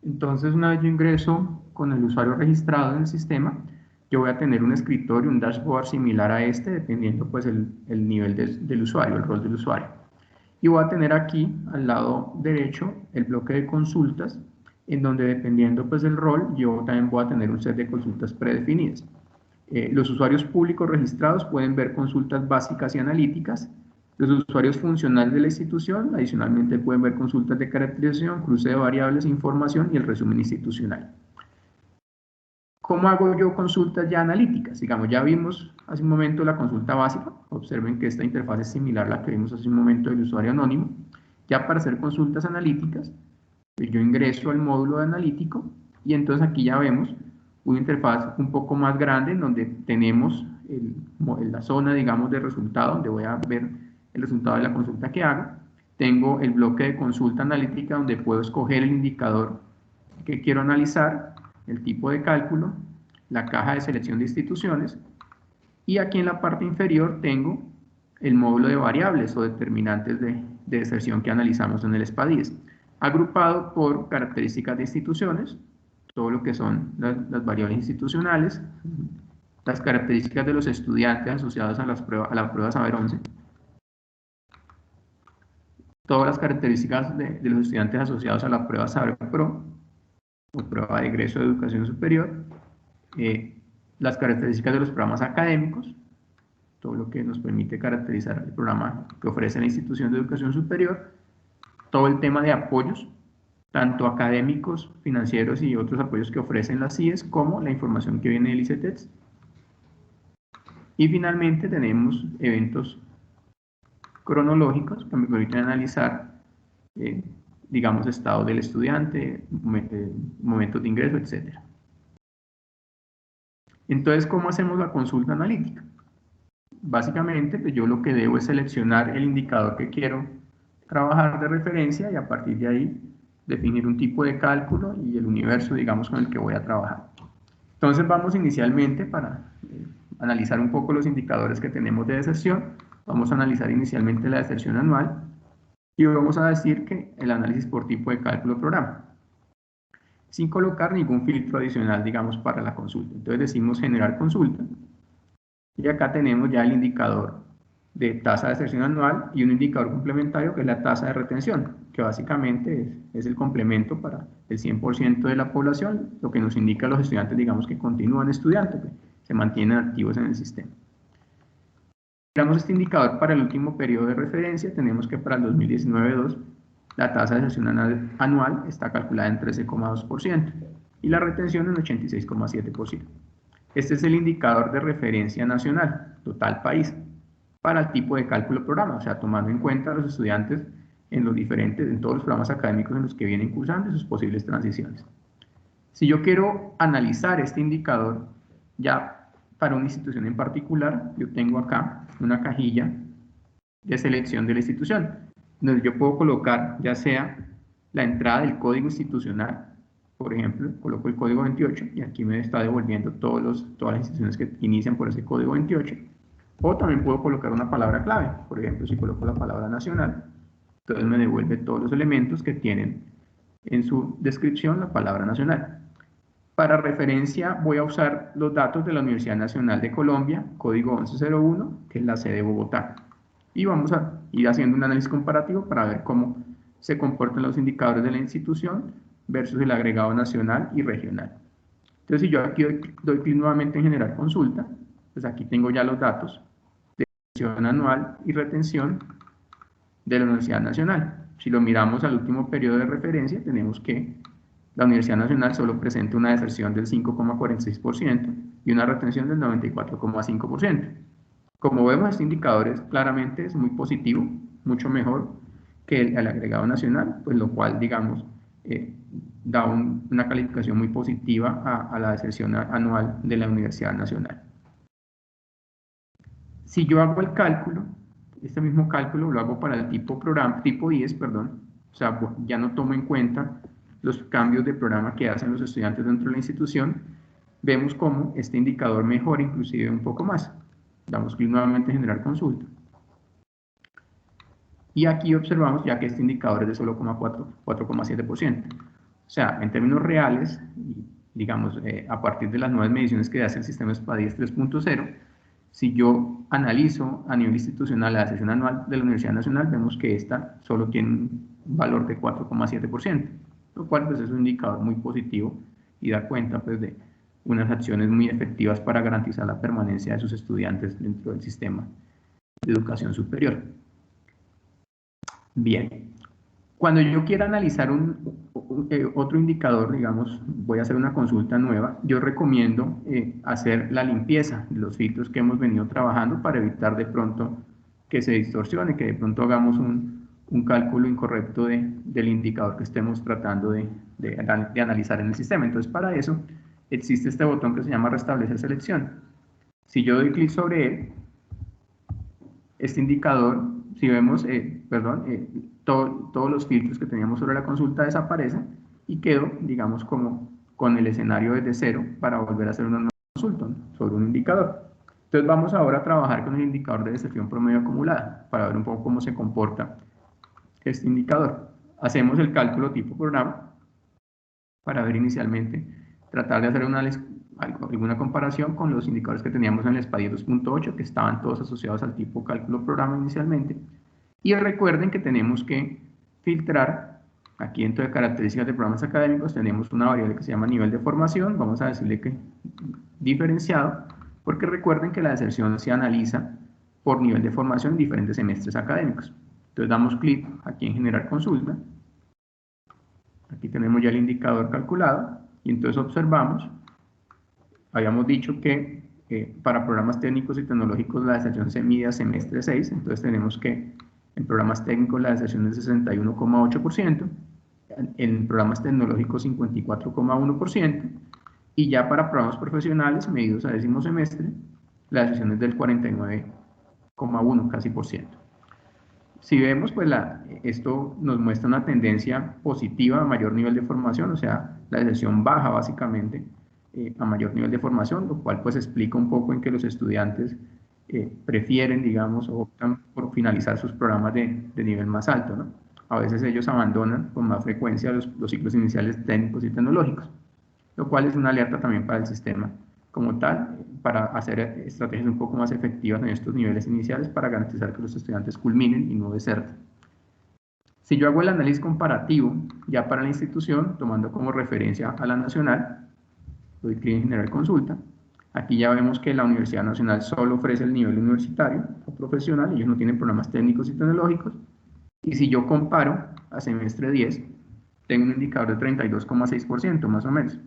Entonces, una vez yo ingreso con el usuario registrado en el sistema, yo voy a tener un escritorio, un dashboard similar a este, dependiendo pues el nivel del usuario, el rol del usuario. Y voy a tener aquí, al lado derecho, el bloque de consultas, en donde dependiendo pues del rol, yo también voy a tener un set de consultas predefinidas. Los usuarios públicos registrados pueden ver consultas básicas y analíticas. Los usuarios funcionales de la institución, adicionalmente, pueden ver consultas de caracterización, cruce de variables, información y el resumen institucional. ¿Cómo hago yo consultas ya analíticas? Digamos, ya vimos hace un momento la consulta básica. Observen que esta interfaz es similar a la que vimos hace un momento del usuario anónimo. Ya para hacer consultas analíticas, yo ingreso al módulo de analítico y entonces aquí ya vemos una interfaz un poco más grande en donde tenemos la zona, digamos, de resultado, donde voy a ver el resultado de la consulta que hago. Tengo el bloque de consulta analítica donde puedo escoger el indicador que quiero analizar, el tipo de cálculo, la caja de selección de instituciones y aquí en la parte inferior tengo el módulo de variables o determinantes de deserción que analizamos en el SPA-10, agrupado por características de instituciones, todo lo que son las variables institucionales, las características de los estudiantes asociados a la prueba Saber 11, todas las características de los estudiantes asociados a la prueba Saber Pro, o prueba de ingreso de educación superior, las características de los programas académicos, todo lo que nos permite caracterizar el programa que ofrece la institución de educación superior, todo el tema de apoyos, tanto académicos, financieros y otros apoyos que ofrecen las CIES, como la información que viene del ICETEX. Y finalmente tenemos eventos cronológicos que me permiten analizar, digamos, estado del estudiante, momentos de ingreso, etc. Entonces, ¿cómo hacemos la consulta analítica? Básicamente, pues yo lo que debo es seleccionar el indicador que quiero trabajar de referencia y a partir de ahí definir un tipo de cálculo y el universo, digamos, con el que voy a trabajar. Entonces vamos inicialmente para analizar un poco los indicadores que tenemos de deserción. Vamos a analizar inicialmente la deserción anual y vamos a decir que el análisis por tipo de cálculo programa, sin colocar ningún filtro adicional, digamos, para la consulta. Entonces decimos generar consulta y acá tenemos ya el indicador de tasa de deserción anual y un indicador complementario que es la tasa de retención, que básicamente es el complemento para el 100% de la población, lo que nos indica a los estudiantes, digamos, que continúan estudiando, que se mantienen activos en el sistema. Si miramos este indicador para el último periodo de referencia, tenemos que para el 2019-2 la tasa de deserción anual está calculada en 13,2% y la retención en 86,7%. Este es el indicador de referencia nacional, total país, para el tipo de cálculo programa, o sea, tomando en cuenta a los estudiantes en todos los programas académicos en los que vienen cursando y sus posibles transiciones. Si yo quiero analizar este indicador ya para una institución en particular, yo tengo acá una cajilla de selección de la institución, donde yo puedo colocar ya sea la entrada del código institucional, por ejemplo, coloco el código 28 y aquí me está devolviendo todas las instituciones que inician por ese código 28, o también puedo colocar una palabra clave, por ejemplo, si coloco la palabra nacional, entonces me devuelve todos los elementos que tienen en su descripción la palabra nacional. Para referencia voy a usar los datos de la Universidad Nacional de Colombia, código 1101, que es la sede de Bogotá. Y vamos a ir haciendo un análisis comparativo para ver cómo se comportan los indicadores de la institución versus el agregado nacional y regional. Entonces, si yo aquí doy clic nuevamente en generar consulta, pues aquí tengo ya los datos de deserción anual y retención de la Universidad Nacional. Si lo miramos al último periodo de referencia, tenemos que la Universidad Nacional solo presenta una deserción del 5,46% y una retención del 94,5%. Como vemos, este indicador claramente es muy positivo, mucho mejor que el agregado nacional, pues lo cual, digamos, da una calificación muy positiva a la deserción anual de la Universidad Nacional. Si yo hago el cálculo, este mismo cálculo lo hago para el tipo 10, perdón, o sea, ya no tomo en cuenta los cambios de programa que hacen los estudiantes dentro de la institución, vemos cómo este indicador mejora inclusive un poco más. Damos clic nuevamente en generar consulta. Y aquí observamos ya que este indicador es de solo 4,7%. O sea, en términos reales, digamos, a partir de las nuevas mediciones que hace el sistema SPA-10 3.0, si yo analizo a nivel institucional la deserción anual de la Universidad Nacional, vemos que esta solo tiene un valor de 4,7%, lo cual pues, es un indicador muy positivo y da cuenta pues, de unas acciones muy efectivas para garantizar la permanencia de sus estudiantes dentro del sistema de educación superior. Bien, cuando yo quiera analizar otro indicador, digamos, voy a hacer una consulta nueva, yo recomiendo hacer la limpieza de los filtros que hemos venido trabajando para evitar de pronto que se distorsione, que de pronto hagamos un cálculo incorrecto del indicador que estemos tratando de analizar en el sistema. Entonces, para eso existe este botón que se llama restablecer selección. Si yo doy clic sobre él, este indicador, si vemos, todos los filtros que teníamos sobre la consulta desaparecen y quedo, digamos, como con el escenario desde cero para volver a hacer una nueva consulta sobre un indicador. Entonces vamos ahora a trabajar con el indicador de deserción promedio acumulada para ver un poco cómo se comporta este indicador. Hacemos el cálculo tipo programa para ver inicialmente, tratar de hacer alguna comparación con los indicadores que teníamos en el SPA-10 2.8, que estaban todos asociados al tipo cálculo programa inicialmente. Y recuerden que tenemos que filtrar, aquí dentro de características de programas académicos, tenemos una variable que se llama nivel de formación, vamos a decirle que diferenciado, porque recuerden que la deserción se analiza por nivel de formación en diferentes semestres académicos. Entonces damos clic aquí en generar consulta, aquí tenemos ya el indicador calculado, y entonces observamos, habíamos dicho que para programas técnicos y tecnológicos la deserción se mide a semestre 6, entonces tenemos que en programas técnicos la deserción es 61,8%, en programas tecnológicos 54,1%, y ya para programas profesionales medidos a décimo semestre, la deserción es del 49,1%, casi por ciento. Si vemos, pues esto nos muestra una tendencia positiva a mayor nivel de formación, o sea, la deserción baja básicamente a mayor nivel de formación, lo cual pues explica un poco en que los estudiantes prefieren, digamos, o optan por finalizar sus programas de nivel más alto, ¿no? A veces ellos abandonan con más frecuencia los ciclos iniciales técnicos y tecnológicos, lo cual es una alerta también para el sistema como tal, para hacer estrategias un poco más efectivas en estos niveles iniciales para garantizar que los estudiantes culminen y no deserten. Si yo hago el análisis comparativo ya para la institución, tomando como referencia a la nacional, doy clic en generar consulta. Aquí ya vemos que la Universidad Nacional solo ofrece el nivel universitario o profesional, ellos no tienen programas técnicos y tecnológicos. Y si yo comparo a semestre 10, tengo un indicador de 32,6% más o menos,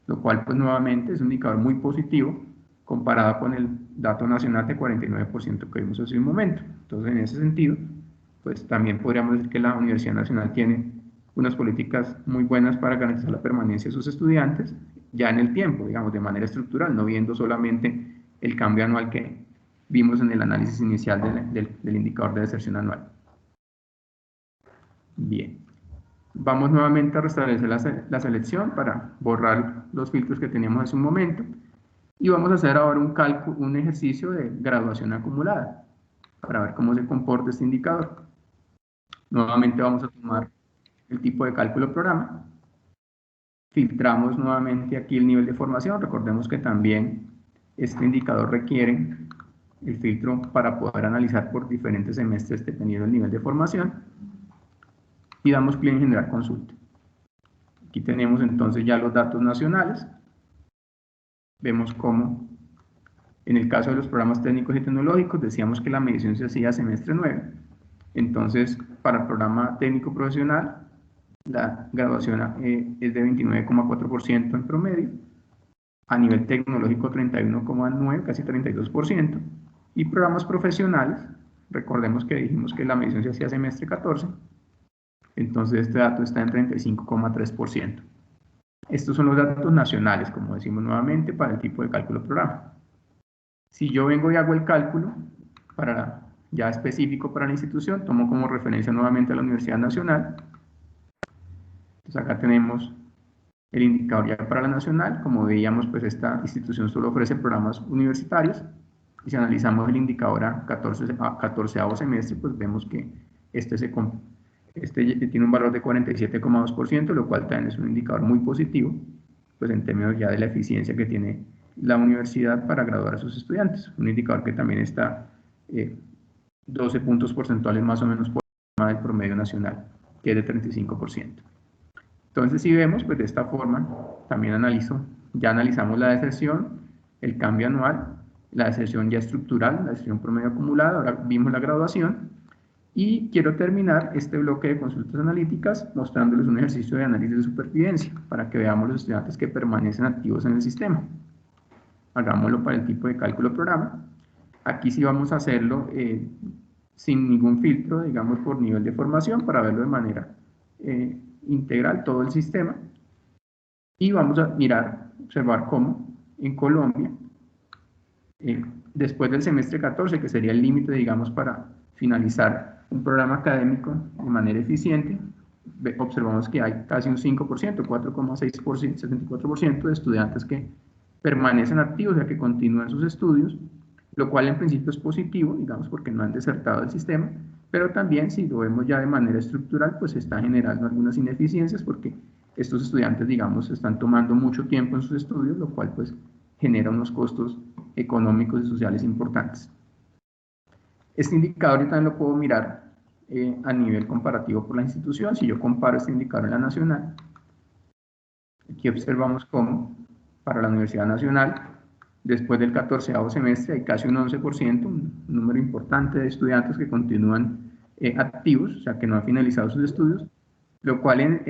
lo cual pues nuevamente es un indicador muy positivo comparado con el dato nacional de 49% que vimos hace un momento. Entonces, en ese sentido, pues también podríamos decir que la Universidad Nacional tiene unas políticas muy buenas para garantizar la permanencia de sus estudiantes ya en el tiempo, digamos, de manera estructural, no viendo solamente el cambio anual que vimos en el análisis inicial del indicador de deserción anual. Bien, vamos nuevamente a restablecer la selección para borrar los filtros que teníamos hace un momento y vamos a hacer ahora un ejercicio de graduación acumulada para ver cómo se comporta este indicador. Nuevamente vamos a tomar el tipo de cálculo programa. Filtramos nuevamente aquí el nivel de formación. Recordemos que también este indicador requiere el filtro para poder analizar por diferentes semestres dependiendo del nivel de formación. Y damos clic en generar consulta. Aquí tenemos entonces ya los datos nacionales. Vemos cómo, en el caso de los programas técnicos y tecnológicos, decíamos que la medición se hacía semestre 9. Entonces, para el programa técnico profesional, la graduación es de 29,4% en promedio, a nivel tecnológico 31,9%, casi 32%, y programas profesionales, recordemos que dijimos que la medición se hacía semestre 14, entonces este dato está en 35,3%. Estos son los datos nacionales, como decimos nuevamente, para el tipo de cálculo programa. Si yo vengo y hago el cálculo ya específico para la institución, tomo como referencia nuevamente a la Universidad Nacional. Entonces acá tenemos el indicador ya para la nacional. Como veíamos, pues esta institución solo ofrece programas universitarios. Y si analizamos el indicador a 14º semestre, pues vemos que este tiene un valor de 47,2%, lo cual también es un indicador muy positivo, pues en términos ya de la eficiencia que tiene la universidad para graduar a sus estudiantes. Un indicador que también está 12 puntos porcentuales más o menos por encima del promedio nacional, que es de 35%. Entonces, si vemos, pues de esta forma, también ya analizamos la deserción, el cambio anual, la deserción ya estructural, la deserción promedio acumulada, ahora vimos la graduación, y quiero terminar este bloque de consultas analíticas mostrándoles un ejercicio de análisis de supervivencia, para que veamos los estudiantes que permanecen activos en el sistema. Hagámoslo para el tipo de cálculo programa. Aquí sí vamos a hacerlo sin ningún filtro, digamos, por nivel de formación, para verlo de manera integral todo el sistema, y vamos a observar cómo en Colombia, después del semestre 14, que sería el límite, digamos, para finalizar un programa académico de manera eficiente, observamos que hay casi un 5%, 4,6%, 74% de estudiantes que permanecen activos, o sea, que continúan sus estudios, lo cual en principio es positivo, digamos, porque no han desertado del sistema, pero también, si lo vemos ya de manera estructural, pues está generando algunas ineficiencias porque estos estudiantes, digamos, están tomando mucho tiempo en sus estudios, lo cual pues genera unos costos económicos y sociales importantes. Este indicador yo también lo puedo mirar a nivel comparativo por la institución. Si yo comparo este indicador en la nacional, aquí observamos cómo para la Universidad Nacional, después del 14º semestre hay casi un 11%, un número importante de estudiantes que continúan activos, o sea que no han finalizado sus estudios, lo cual,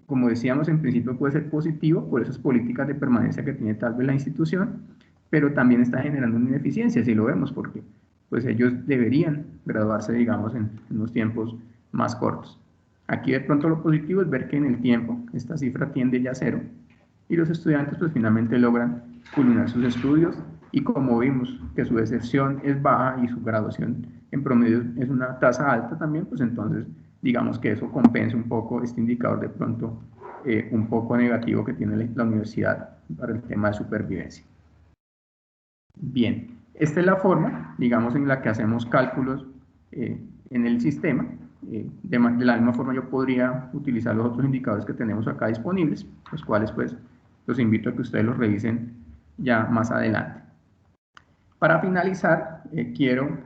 como decíamos, en principio puede ser positivo por esas políticas de permanencia que tiene tal vez la institución, pero también está generando una ineficiencia, si lo vemos, porque pues ellos deberían graduarse, digamos, en unos tiempos más cortos. Aquí de pronto lo positivo es ver que en el tiempo esta cifra tiende ya a cero, y los estudiantes pues finalmente logran culminar sus estudios, y como vimos que su deserción es baja y su graduación en promedio es una tasa alta también, pues entonces digamos que eso compensa un poco este indicador de pronto un poco negativo que tiene la universidad para el tema de supervivencia. Bien, esta es la forma, digamos, en la que hacemos cálculos en el sistema. De la misma forma yo podría utilizar los otros indicadores que tenemos acá disponibles, los cuales pues los invito a que ustedes los revisen ya más adelante. Para finalizar, quiero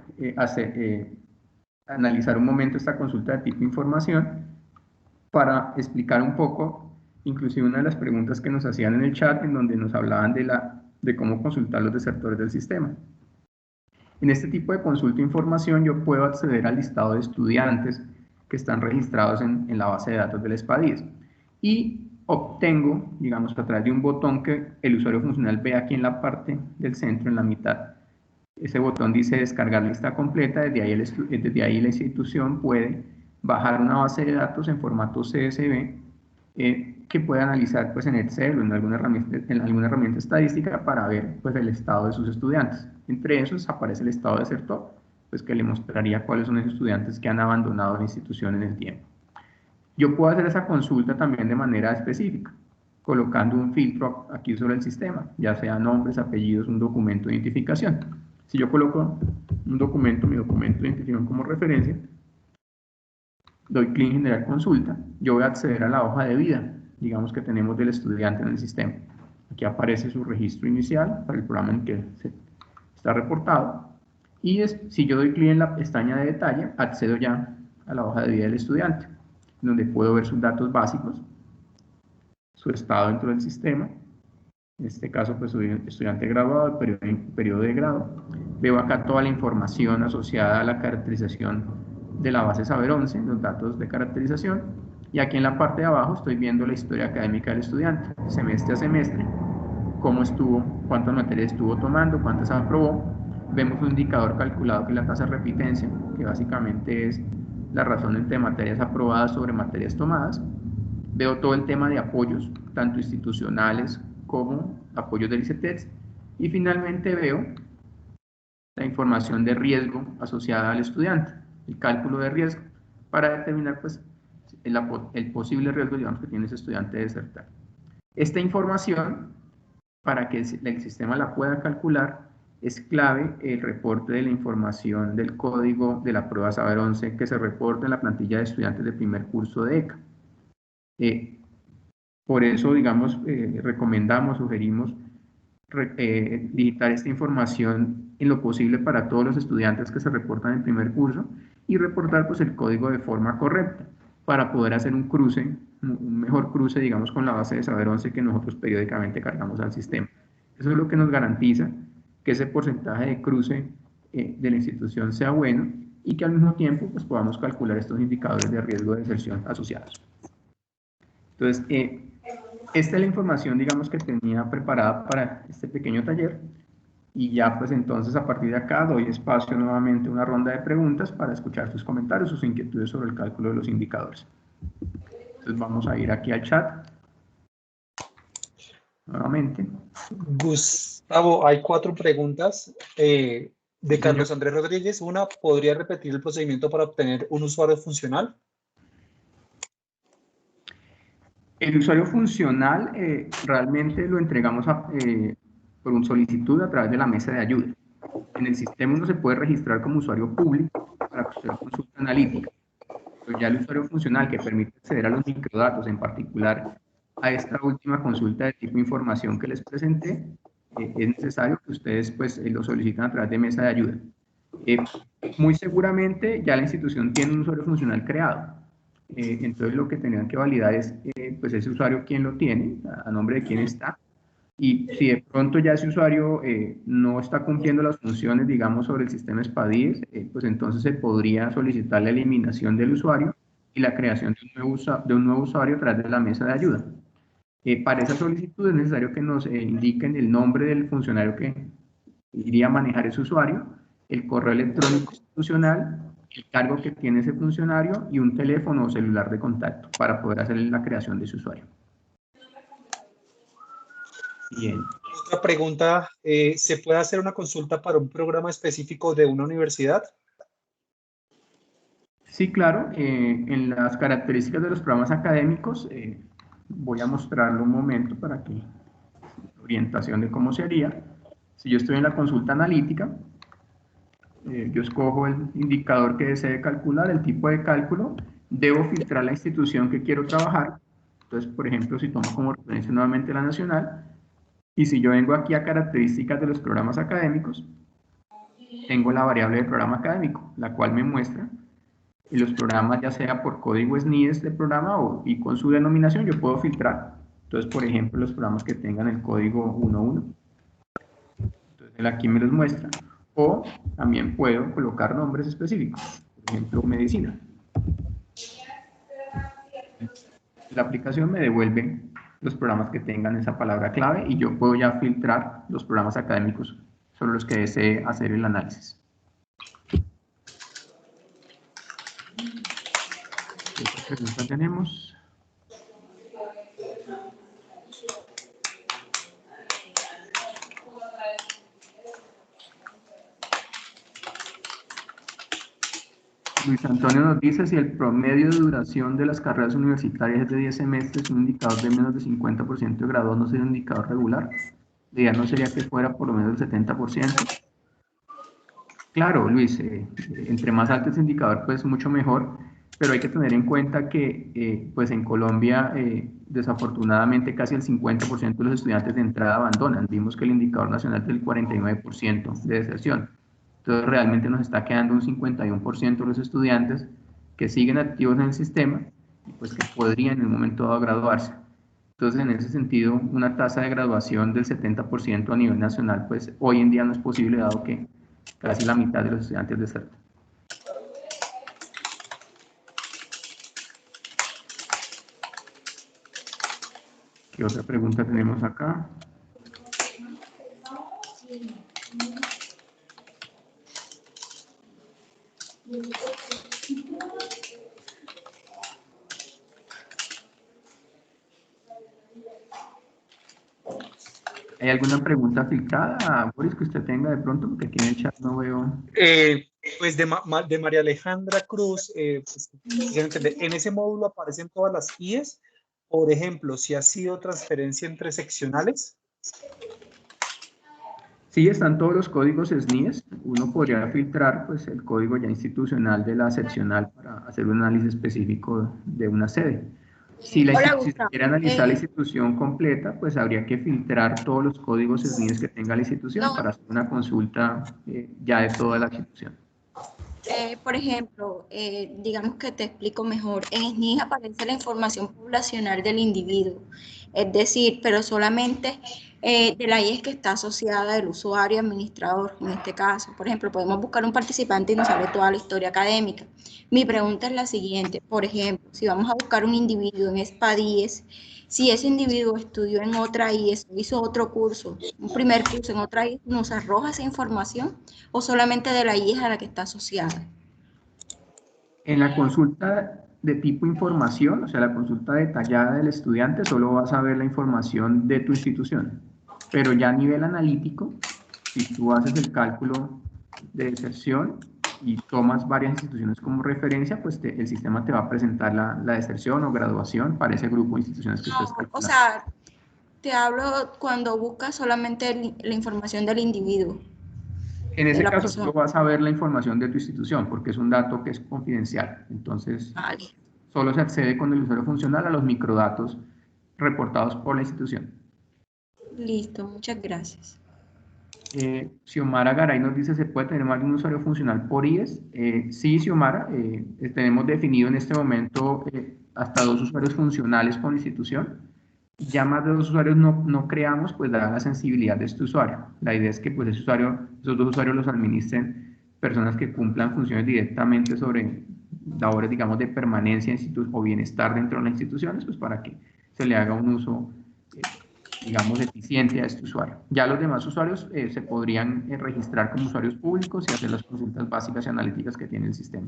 analizar un momento esta consulta de tipo información para explicar un poco, inclusive una de las preguntas que nos hacían en el chat, en donde nos hablaban de cómo consultar los desertores del sistema. En este tipo de consulta de información yo puedo acceder al listado de estudiantes que están registrados en la base de datos del SPADIES y obtengo, digamos, a través de un botón que el usuario funcional ve aquí en la parte del centro, en la mitad. Ese botón dice descargar lista completa, desde ahí la institución puede bajar una base de datos en formato CSV que puede analizar pues, en Excel o en alguna herramienta estadística para ver pues, el estado de sus estudiantes. Entre esos aparece el estado desertor, pues, que le mostraría cuáles son esos estudiantes que han abandonado la institución en el tiempo. Yo puedo hacer esa consulta también de manera específica, colocando un filtro aquí sobre el sistema, ya sea nombres, apellidos, un documento de identificación. Si yo coloco un documento, mi documento de identificación como referencia, doy clic en generar consulta, yo voy a acceder a la hoja de vida, digamos que tenemos del estudiante en el sistema. Aquí aparece su registro inicial para el programa en que está reportado. Y si yo doy clic en la pestaña de detalle, accedo ya a la hoja de vida del estudiante, donde puedo ver sus datos básicos, su estado dentro del sistema. En este caso, pues soy estudiante graduado, periodo de grado. Veo acá toda la información asociada a la caracterización de la base Saber 11, los datos de caracterización. Y aquí en la parte de abajo estoy viendo la historia académica del estudiante, semestre a semestre, cómo estuvo, cuántas materias estuvo tomando, cuántas aprobó. Vemos un indicador calculado que es la tasa de repitencia, que básicamente es la razón entre materias aprobadas sobre materias tomadas. Veo todo el tema de apoyos, tanto institucionales como apoyos del ICETEX. Y finalmente veo la información de riesgo asociada al estudiante, el cálculo de riesgo, para determinar pues, el posible riesgo, digamos, que tiene ese estudiante de desertar. Esta información, para que el sistema la pueda calcular, es clave el reporte de la información del código de la prueba Saber 11 que se reporta en la plantilla de estudiantes de primer curso de ECA. Por eso, digamos, recomendamos, sugerimos digitar esta información en lo posible para todos los estudiantes que se reportan en primer curso y reportar pues, el código de forma correcta para poder hacer un cruce, un mejor cruce, digamos, con la base de Saber 11 que nosotros periódicamente cargamos al sistema. Eso es lo que nos garantiza que ese porcentaje de cruce de la institución sea bueno y que al mismo tiempo pues, podamos calcular estos indicadores de riesgo de deserción asociados. Entonces, esta es la información, digamos, que tenía preparada para este pequeño taller y ya, pues, entonces, a partir de acá, doy espacio nuevamente a una ronda de preguntas para escuchar sus comentarios, sus inquietudes sobre el cálculo de los indicadores. Entonces, vamos a ir aquí al chat. Nuevamente. Gustavo, hay 4 preguntas de Carlos Andrés Rodríguez. Una, ¿podría repetir el procedimiento para obtener un usuario funcional? El usuario funcional realmente lo entregamos por una solicitud a través de la mesa de ayuda. En el sistema uno se puede registrar como usuario público para hacer consulta analítica. Pero ya el usuario funcional que permite acceder a los microdatos, en particular a esta última consulta de tipo información que les presenté, es necesario que ustedes pues, lo soliciten a través de mesa de ayuda. Muy seguramente ya la institución tiene un usuario funcional creado. Entonces lo que tendrían que validar es pues ese usuario quién lo tiene, a nombre de quién está, y si de pronto ya ese usuario no está cumpliendo las funciones, digamos, sobre el sistema SPADIES, pues entonces se podría solicitar la eliminación del usuario y la creación de un nuevo usuario a través de la mesa de ayuda. Para esa solicitud es necesario que nos indiquen el nombre del funcionario que iría a manejar ese usuario, el correo electrónico institucional, el cargo que tiene ese funcionario y un teléfono o celular de contacto para poder hacer la creación de ese usuario. Bien. Otra pregunta, ¿se puede hacer una consulta para un programa específico de una universidad? Sí, claro. En las características de los programas académicos, voy a mostrarlo un momento para que orientación de cómo se haría. Si yo estoy en la consulta analítica, yo escojo el indicador que desee calcular, el tipo de cálculo, debo filtrar la institución que quiero trabajar. Entonces, por ejemplo, si tomo como referencia nuevamente la nacional, y si yo vengo aquí a características de los programas académicos, tengo la variable del programa académico, la cual me muestra y los programas, ya sea por código SNIES del programa y con su denominación, yo puedo filtrar. Entonces, por ejemplo, los programas que tengan el código 11. Entonces, él aquí me los muestra. O también puedo colocar nombres específicos. Por ejemplo, medicina. La aplicación me devuelve los programas que tengan esa palabra clave y yo puedo ya filtrar los programas académicos sobre los que desee hacer el análisis. ¿Qué otra pregunta tenemos? Luis Antonio nos dice si el promedio de duración de las carreras universitarias es de 10 semestres, un indicador de menos de 50% de graduados no sería un indicador regular. La idea no sería que fuera por lo menos el 70%. Claro, Luis, entre más alto ese indicador, pues mucho mejor, pero hay que tener en cuenta que pues en Colombia, desafortunadamente, casi el 50% de los estudiantes de entrada abandonan. Vimos que el indicador nacional es del 49% de deserción. Entonces, realmente nos está quedando un 51% de los estudiantes que siguen activos en el sistema y pues que podrían en un momento dado graduarse. Entonces, en ese sentido, una tasa de graduación del 70% a nivel nacional, pues hoy en día no es posible, dado que casi la mitad de los estudiantes desertan. ¿Qué otra pregunta tenemos acá? ¿Hay alguna pregunta filtrada, Boris, que usted tenga de pronto? Porque aquí en el chat no veo. Pues de María Alejandra Cruz, pues, en ese módulo aparecen todas las IES. Por ejemplo, si ha sido transferencia entre seccionales. Sí, están todos los códigos SNIES. Uno podría filtrar pues, el código ya institucional de la seccional para hacer un análisis específico de una sede. Si se quiere analizar la institución completa, pues habría que filtrar todos los códigos SNIES que tenga la institución para hacer una consulta ya de toda la institución. Por ejemplo, digamos que te explico mejor. En SNIES aparece la información poblacional del individuo, es decir, pero solamente de la IES que está asociada del usuario administrador, en este caso. Por ejemplo, podemos buscar un participante y nos sale toda la historia académica. Mi pregunta es la siguiente, por ejemplo, si vamos a buscar un individuo en SPA-10, si ese individuo estudió en otra IES, hizo otro curso, un primer curso en otra IES, ¿nos arroja esa información o solamente de la IES a la que está asociada? En la consulta de tipo información, o sea, la consulta detallada del estudiante, solo vas a ver la información de tu institución. Pero ya a nivel analítico, si tú haces el cálculo de deserción y tomas varias instituciones como referencia, pues el sistema te va a presentar la deserción o graduación para ese grupo de instituciones que estés calculando. O sea, te hablo cuando buscas solamente la información del individuo. En ese caso, solo vas a ver la información de tu institución, porque es un dato que es confidencial. Entonces, vale, solo se accede con el usuario funcional a los microdatos reportados por la institución. Listo, muchas gracias. Xiomara Garay nos dice, ¿se puede tener más de un usuario funcional por IES? Sí, Xiomara, tenemos definido en este momento hasta 2 usuarios funcionales por institución. Ya más de 2 usuarios no creamos, pues dada la sensibilidad de este usuario. La idea es que pues, esos 2 usuarios los administren personas que cumplan funciones directamente sobre labores, digamos, de permanencia o bienestar dentro de las instituciones, pues para que se le haga un uso digamos, eficiente a este usuario. Ya los demás usuarios se podrían registrar como usuarios públicos y hacer las consultas básicas y analíticas que tiene el sistema.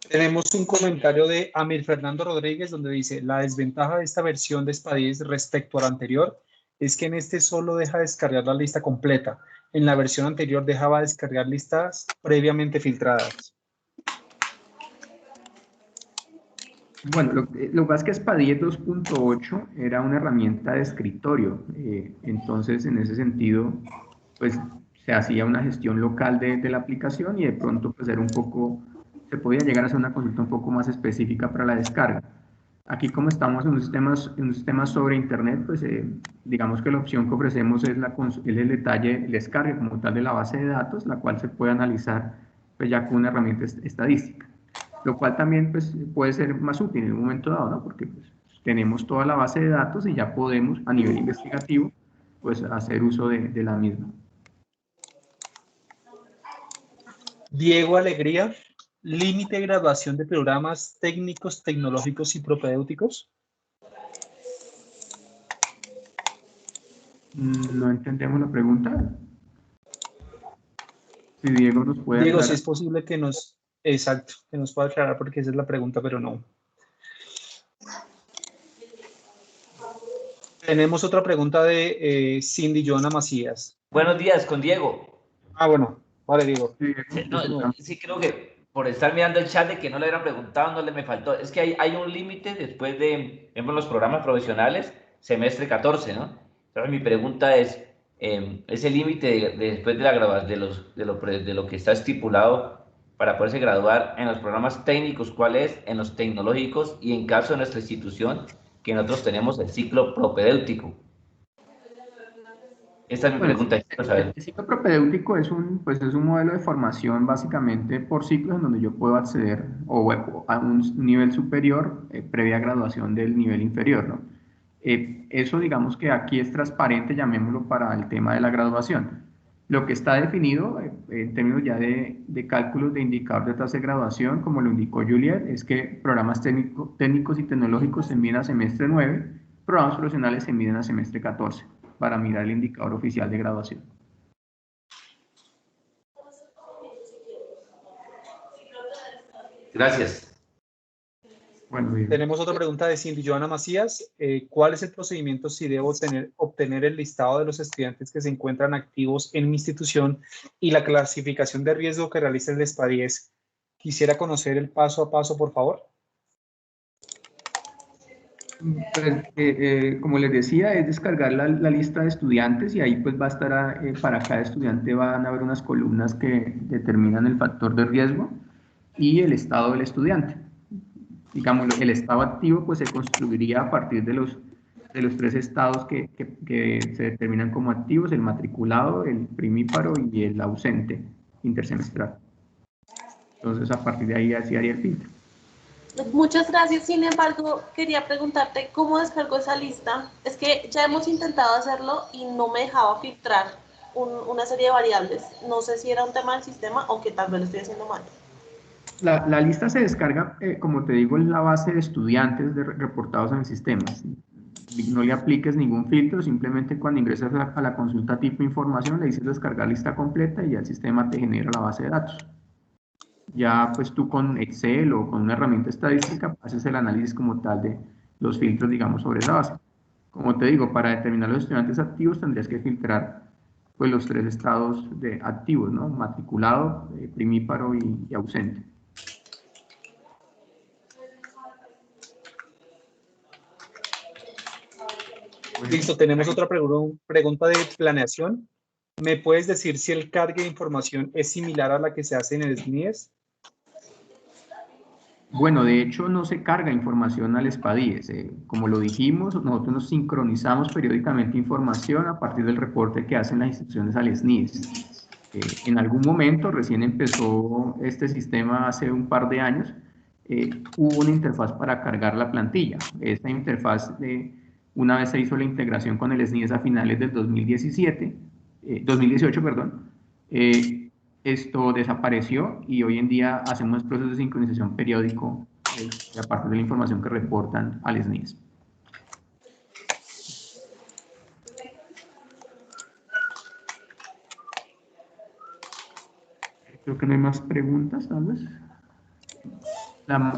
Tenemos un comentario de Amir Fernando Rodríguez donde dice, la desventaja de esta versión de SPA-10 respecto a la anterior es que en este solo deja descargar la lista completa. En la versión anterior dejaba descargar listas previamente filtradas. Bueno, lo que pasa es que SPA-10 2.8 era una herramienta de escritorio, entonces en ese sentido, pues se hacía una gestión local de la aplicación y de pronto pues era un poco, se podía llegar a hacer una consulta un poco más específica para la descarga. Aquí como estamos en un sistema sobre Internet, pues digamos que la opción que ofrecemos es el detalle, el descargue como tal de la base de datos, la cual se puede analizar pues, ya con una herramienta estadística, lo cual también pues, puede ser más útil en un momento dado, ¿no? Porque pues, tenemos toda la base de datos y ya podemos a nivel investigativo pues, hacer uso de la misma. Diego Alegría, límite de graduación de programas técnicos, tecnológicos y propedéuticos. No entendemos la pregunta. Si Diego nos puede Diego, aclarar. si es posible que nos, exacto, que nos pueda aclarar porque esa es la pregunta, pero no. Tenemos otra pregunta de Cindy Joana Macías. Buenos días, con Diego. Ah, bueno, vale, Diego. Sí, creo que por estar mirando el chat de que no le hubieran preguntado, no le me faltó. Es que hay un límite después de, ejemplo, los programas profesionales, semestre 14, ¿no? Entonces mi pregunta es, ese límite después de la de lo que está estipulado para poderse graduar en los programas técnicos, ¿cuál es? En los tecnológicos y en caso de nuestra institución, que nosotros tenemos el ciclo propedéutico. Esta es mi pregunta. El ciclo propedéutico es pues es un modelo de formación básicamente por ciclos en donde yo puedo acceder a un nivel superior previa graduación del nivel inferior, ¿no? Eso digamos que aquí es transparente, llamémoslo, para el tema de la graduación. Lo que está definido en términos ya de cálculos de indicador de tasa de graduación, como lo indicó Juliet, es que programas técnicos y tecnológicos se miden a semestre 9, programas profesionales se miden a semestre 14, para mirar el indicador oficial de graduación. Gracias. Bueno, tenemos otra pregunta de Cindy Joana Macías. ¿Cuál es el procedimiento si debo obtener el listado de los estudiantes que se encuentran activos en mi institución y la clasificación de riesgo que realiza el ESPA-10? Quisiera conocer el paso a paso, por favor. Pues, como les decía, es descargar la lista de estudiantes y ahí pues va a estar, para cada estudiante van a haber unas columnas que determinan el factor de riesgo y el estado del estudiante. Digamos, el estado activo pues se construiría a partir de los 3 estados que se determinan como activos: el matriculado, el primíparo y el ausente intersemestral. Entonces, a partir de ahí así haría el filtro. Muchas gracias. Sin embargo, quería preguntarte cómo descargo esa lista. Es que ya hemos intentado hacerlo y no me dejaba filtrar una serie de variables. No sé si era un tema del sistema o que tal vez lo estoy haciendo mal. La lista se descarga, como te digo, en la base de estudiantes reportados en el sistema. No le apliques ningún filtro, simplemente cuando ingresas a la consulta tipo información le dices descargar lista completa y ya el sistema te genera la base de datos. Ya pues tú con Excel o con una herramienta estadística haces el análisis como tal de los filtros, digamos, sobre esa base. Como te digo, para determinar los estudiantes activos tendrías que filtrar pues los 3 estados de activos, ¿no? Matriculado, primíparo y ausente. Listo, tenemos otra pregunta de planeación. ¿Me puedes decir si el cargue de información es similar a la que se hace en el SNIES? Bueno, de hecho no se carga información al ESPA-10. Como lo dijimos, nosotros nos sincronizamos periódicamente información a partir del reporte que hacen las instituciones al SNIES. En algún momento, recién empezó este sistema hace un par de años, hubo una interfaz para cargar la plantilla. Esta interfaz, una vez se hizo la integración con el SNIES a finales del 2018, perdón, esto desapareció y hoy en día hacemos procesos de sincronización periódico a partir de la información que reportan al SNIES. Creo que no hay más preguntas, tal vez.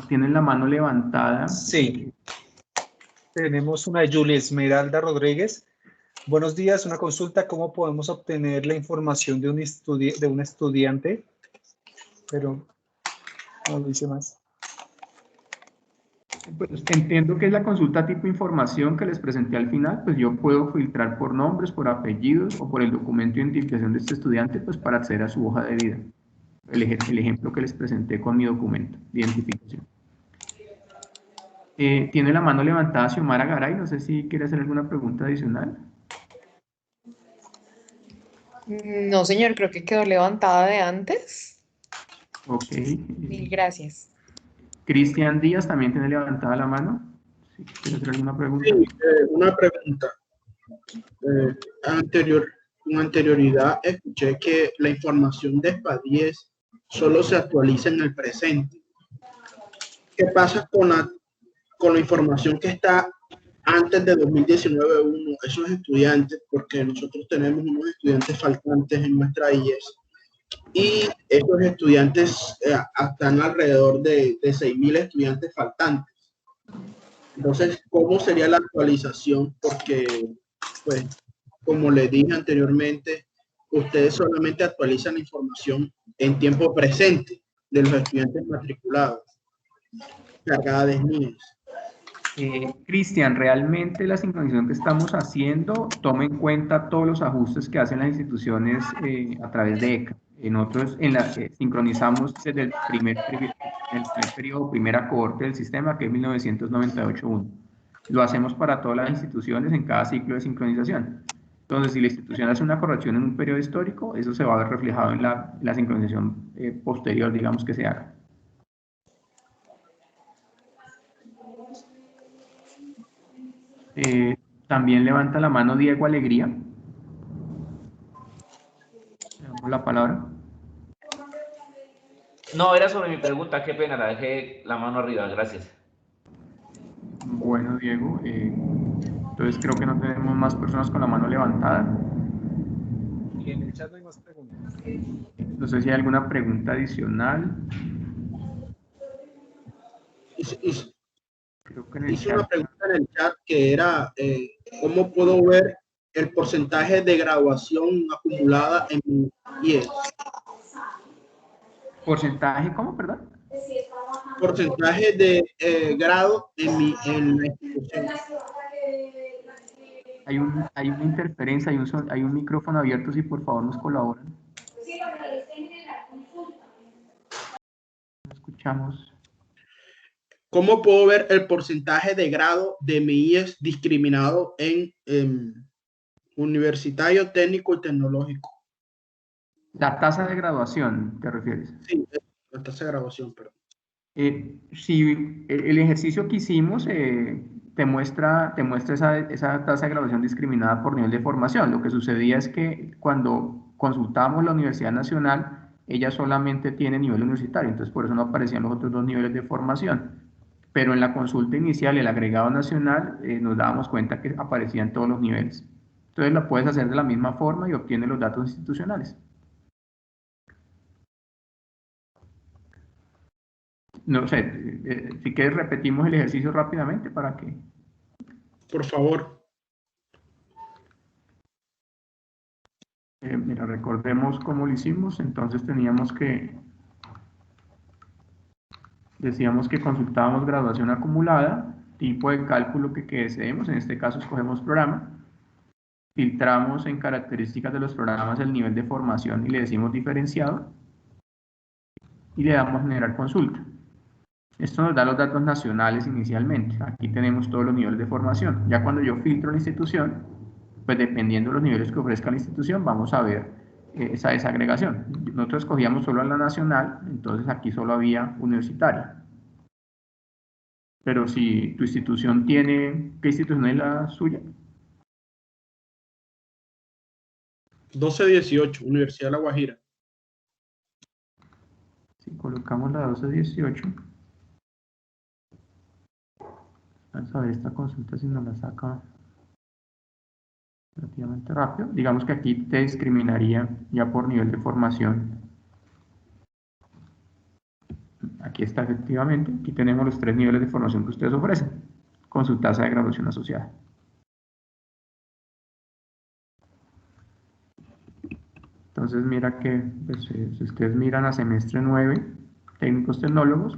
¿Tienen la mano levantada? Sí. Tenemos una de Julia Esmeralda Rodríguez. Buenos días, una consulta. ¿Cómo podemos obtener la información de un estudiante? Pero no lo dice más. Pues entiendo que es la consulta tipo información que les presenté al final. Pues yo puedo filtrar por nombres, por apellidos o por el documento de identificación de este estudiante, pues para acceder a su hoja de vida. El ejemplo que les presenté con mi documento de identificación. Tiene la mano levantada Xiomara Garay, no sé si quiere hacer alguna pregunta adicional. No, señor, creo que quedó levantada de antes. Ok. Mil gracias. Cristian Díaz también tiene levantada la mano. Si quiere hacer alguna pregunta. Sí, una pregunta. Con anterioridad escuché que la información de SPA-10 solo se actualiza en el presente. ¿Qué pasa con la información que está antes de 2019-1, esos estudiantes? Porque nosotros tenemos unos estudiantes faltantes en nuestra IES y esos estudiantes están alrededor de 6.000 estudiantes faltantes. Entonces, ¿cómo sería la actualización? Porque, pues, como les dije anteriormente, ustedes solamente actualizan la información en tiempo presente de los estudiantes matriculados, cargada de SNIES. Cristian, realmente la sincronización que estamos haciendo toma en cuenta todos los ajustes que hacen las instituciones a través de ECA. Nosotros sincronizamos desde el primer periodo, primera cohorte del sistema, que es 1998-1. Lo hacemos para todas las instituciones en cada ciclo de sincronización. Entonces, si la institución hace una corrección en un periodo histórico, eso se va a ver reflejado en la sincronización posterior, digamos, que se haga. También levanta la mano Diego Alegría. Le damos la palabra. No, era sobre mi pregunta, qué pena, la dejé la mano arriba, gracias. Bueno, Diego, entonces creo que no tenemos más personas con la mano levantada. Y en el chat no hay más preguntas. No sé si hay alguna pregunta adicional. Creo que en el Hice chat. una pregunta en el chat que era, ¿cómo puedo ver el porcentaje de graduación acumulada en mi IES? ¿Porcentaje cómo, perdón? Porcentaje de grado en la institución. Hay una interferencia, hay un micrófono abierto, si por favor nos colaboran. No escuchamos. ¿Cómo puedo ver el porcentaje de grado de mi IES discriminado en universitario, técnico y tecnológico? La tasa de graduación, ¿te refieres? Sí, la tasa de graduación, perdón. Si el ejercicio que hicimos te muestra esa tasa de graduación discriminada por nivel de formación. Lo que sucedía es que cuando consultamos la Universidad Nacional, ella solamente tiene nivel universitario, entonces por eso no aparecían los otros dos niveles de formación. Pero en la consulta inicial, el agregado nacional, nos dábamos cuenta que aparecían todos los niveles. Entonces la puedes hacer de la misma forma y obtienes los datos institucionales. No sé, si quieres repetimos el ejercicio rápidamente para que... Por favor. Mira, recordemos cómo lo hicimos. Entonces decíamos que consultábamos graduación acumulada, tipo de cálculo que deseemos, en este caso escogemos programa, filtramos en características de los programas el nivel de formación y le decimos diferenciado, y le damos generar consulta. Esto nos da los datos nacionales inicialmente. Aquí tenemos todos los niveles de formación. Ya cuando yo filtro la institución, pues dependiendo de los niveles que ofrezca la institución, vamos a ver esa desagregación. Nosotros escogíamos solo a la nacional, entonces aquí solo había universitaria. Pero si tu institución tiene, ¿qué institución es la suya? 1218, Universidad de La Guajira. Si colocamos la 1218, vamos a ver esta consulta si nos la saca relativamente rápido. Digamos que aquí te discriminaría ya por nivel de formación. Aquí está efectivamente, aquí tenemos los 3 niveles de formación que ustedes ofrecen, con su tasa de graduación asociada. Entonces mira que, pues, si ustedes miran a semestre 9, técnicos tecnólogos,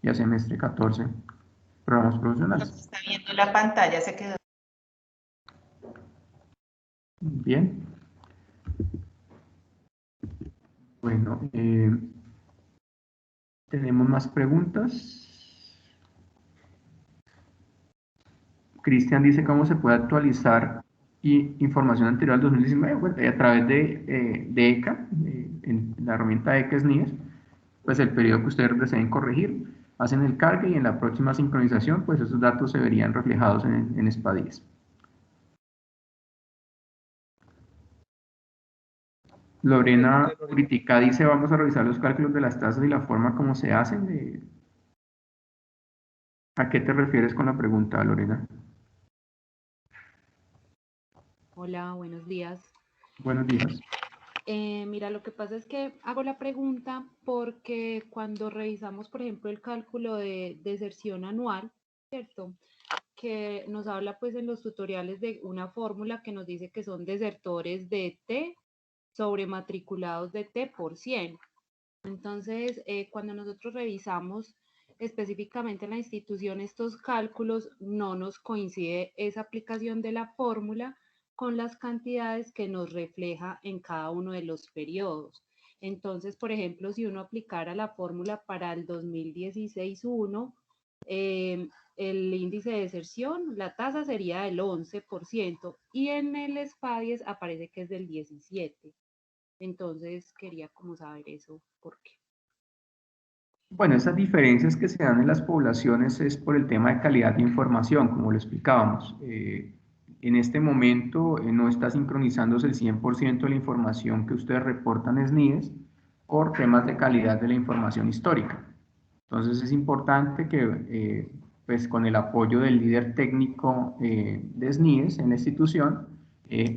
y a semestre 14, programas profesionales. Está viendo la pantalla, se quedó. Bien. Bueno, ¿tenemos más preguntas? Cristian dice cómo se puede actualizar información anterior al 2019, bueno, a través de ECA, en la herramienta ECA SNIES, pues el periodo que ustedes deseen corregir, hacen el cargue y en la próxima sincronización, pues esos datos se verían reflejados en SPA-10. Lorena Critica dice, vamos a revisar los cálculos de las tasas y la forma como se hacen. ¿A qué te refieres con la pregunta, Lorena? Hola, buenos días. Buenos días. Mira, lo que pasa es que hago la pregunta porque cuando revisamos, por ejemplo, el cálculo de deserción anual, ¿cierto? Que nos habla pues en los tutoriales de una fórmula que nos dice que son desertores de T sobre matriculados de T por 100. Entonces, cuando nosotros revisamos específicamente en la institución estos cálculos, no nos coincide esa aplicación de la fórmula con las cantidades que nos refleja en cada uno de los periodos. Entonces, por ejemplo, si uno aplicara la fórmula para el 2016-1, el índice de deserción, la tasa sería del 11% y en el SPA-10 aparece que es del 17%. Entonces, quería como saber eso, ¿por qué? Bueno, esas diferencias que se dan en las poblaciones es por el tema de calidad de información, como lo explicábamos. En este momento no está sincronizándose el 100% de la información que ustedes reportan en SNIES por temas de calidad de la información histórica. Entonces es importante que pues con el apoyo del líder técnico de SNIES en la institución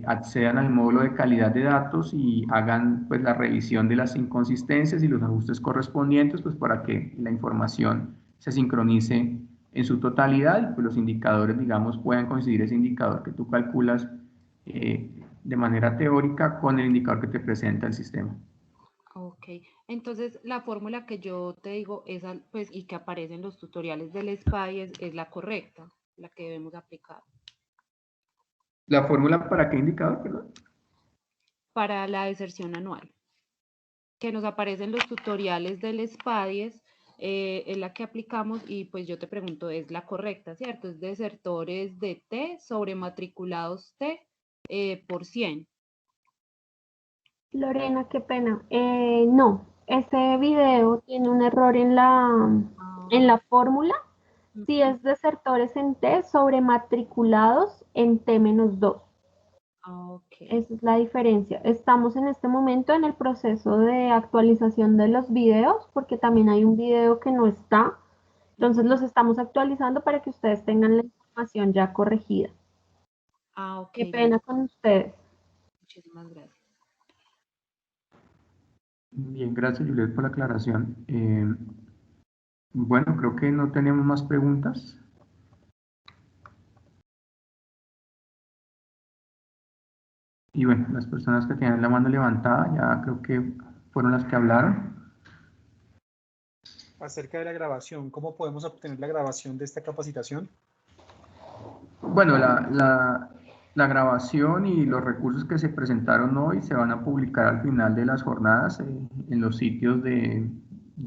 accedan al módulo de calidad de datos y hagan pues la revisión de las inconsistencias y los ajustes correspondientes pues para que la información se sincronice en su totalidad y pues los indicadores, digamos, puedan coincidir ese indicador que tú calculas de manera teórica con el indicador que te presenta el sistema. Ok, entonces la fórmula que yo te digo esa, pues, y que aparece en los tutoriales del SPA-10 es la correcta, la que debemos aplicar. ¿La fórmula para qué indicador, perdón? Para la deserción anual, que nos aparece en los tutoriales del SPA-10, es la que aplicamos y pues yo te pregunto, ¿es la correcta, cierto? Es desertores de T sobre matriculados T por 100. Lorena, qué pena. No, ese video tiene un error en la fórmula. Si es desertores en T sobre matriculados en T-2. Okay. Esa es la diferencia. Estamos en este momento en el proceso de actualización de los videos, porque también hay un video que no está. Entonces los estamos actualizando para que ustedes tengan la información ya corregida. Okay. Qué pena con ustedes. Muchísimas gracias. Bien, gracias Juliet por la aclaración. Bueno, creo que no tenemos más preguntas. Y bueno, las personas que tienen la mano levantada ya creo que fueron las que hablaron. Acerca de la grabación, ¿cómo podemos obtener la grabación de esta capacitación? Bueno, la grabación y los recursos que se presentaron hoy se van a publicar al final de las jornadas en los sitios de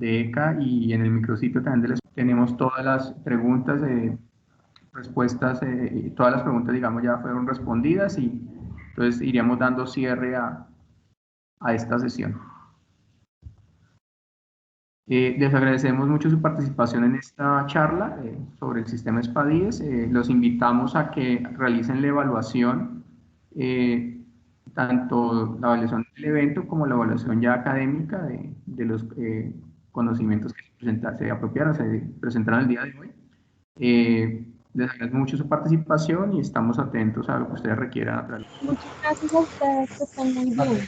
ECA y en el micrositio también tenemos todas las preguntas, respuestas, todas las preguntas, digamos, ya fueron respondidas y entonces iríamos dando cierre a esta sesión. Les agradecemos mucho su participación en esta charla sobre el sistema SPA-10. Los invitamos a que realicen la evaluación, tanto la evaluación del evento como la evaluación ya académica de los conocimientos que se apropiaron, se presentaron el día de hoy. Les agradezco mucho su participación y estamos atentos a lo que ustedes requieran. Muchas gracias a ustedes, que estén muy bien.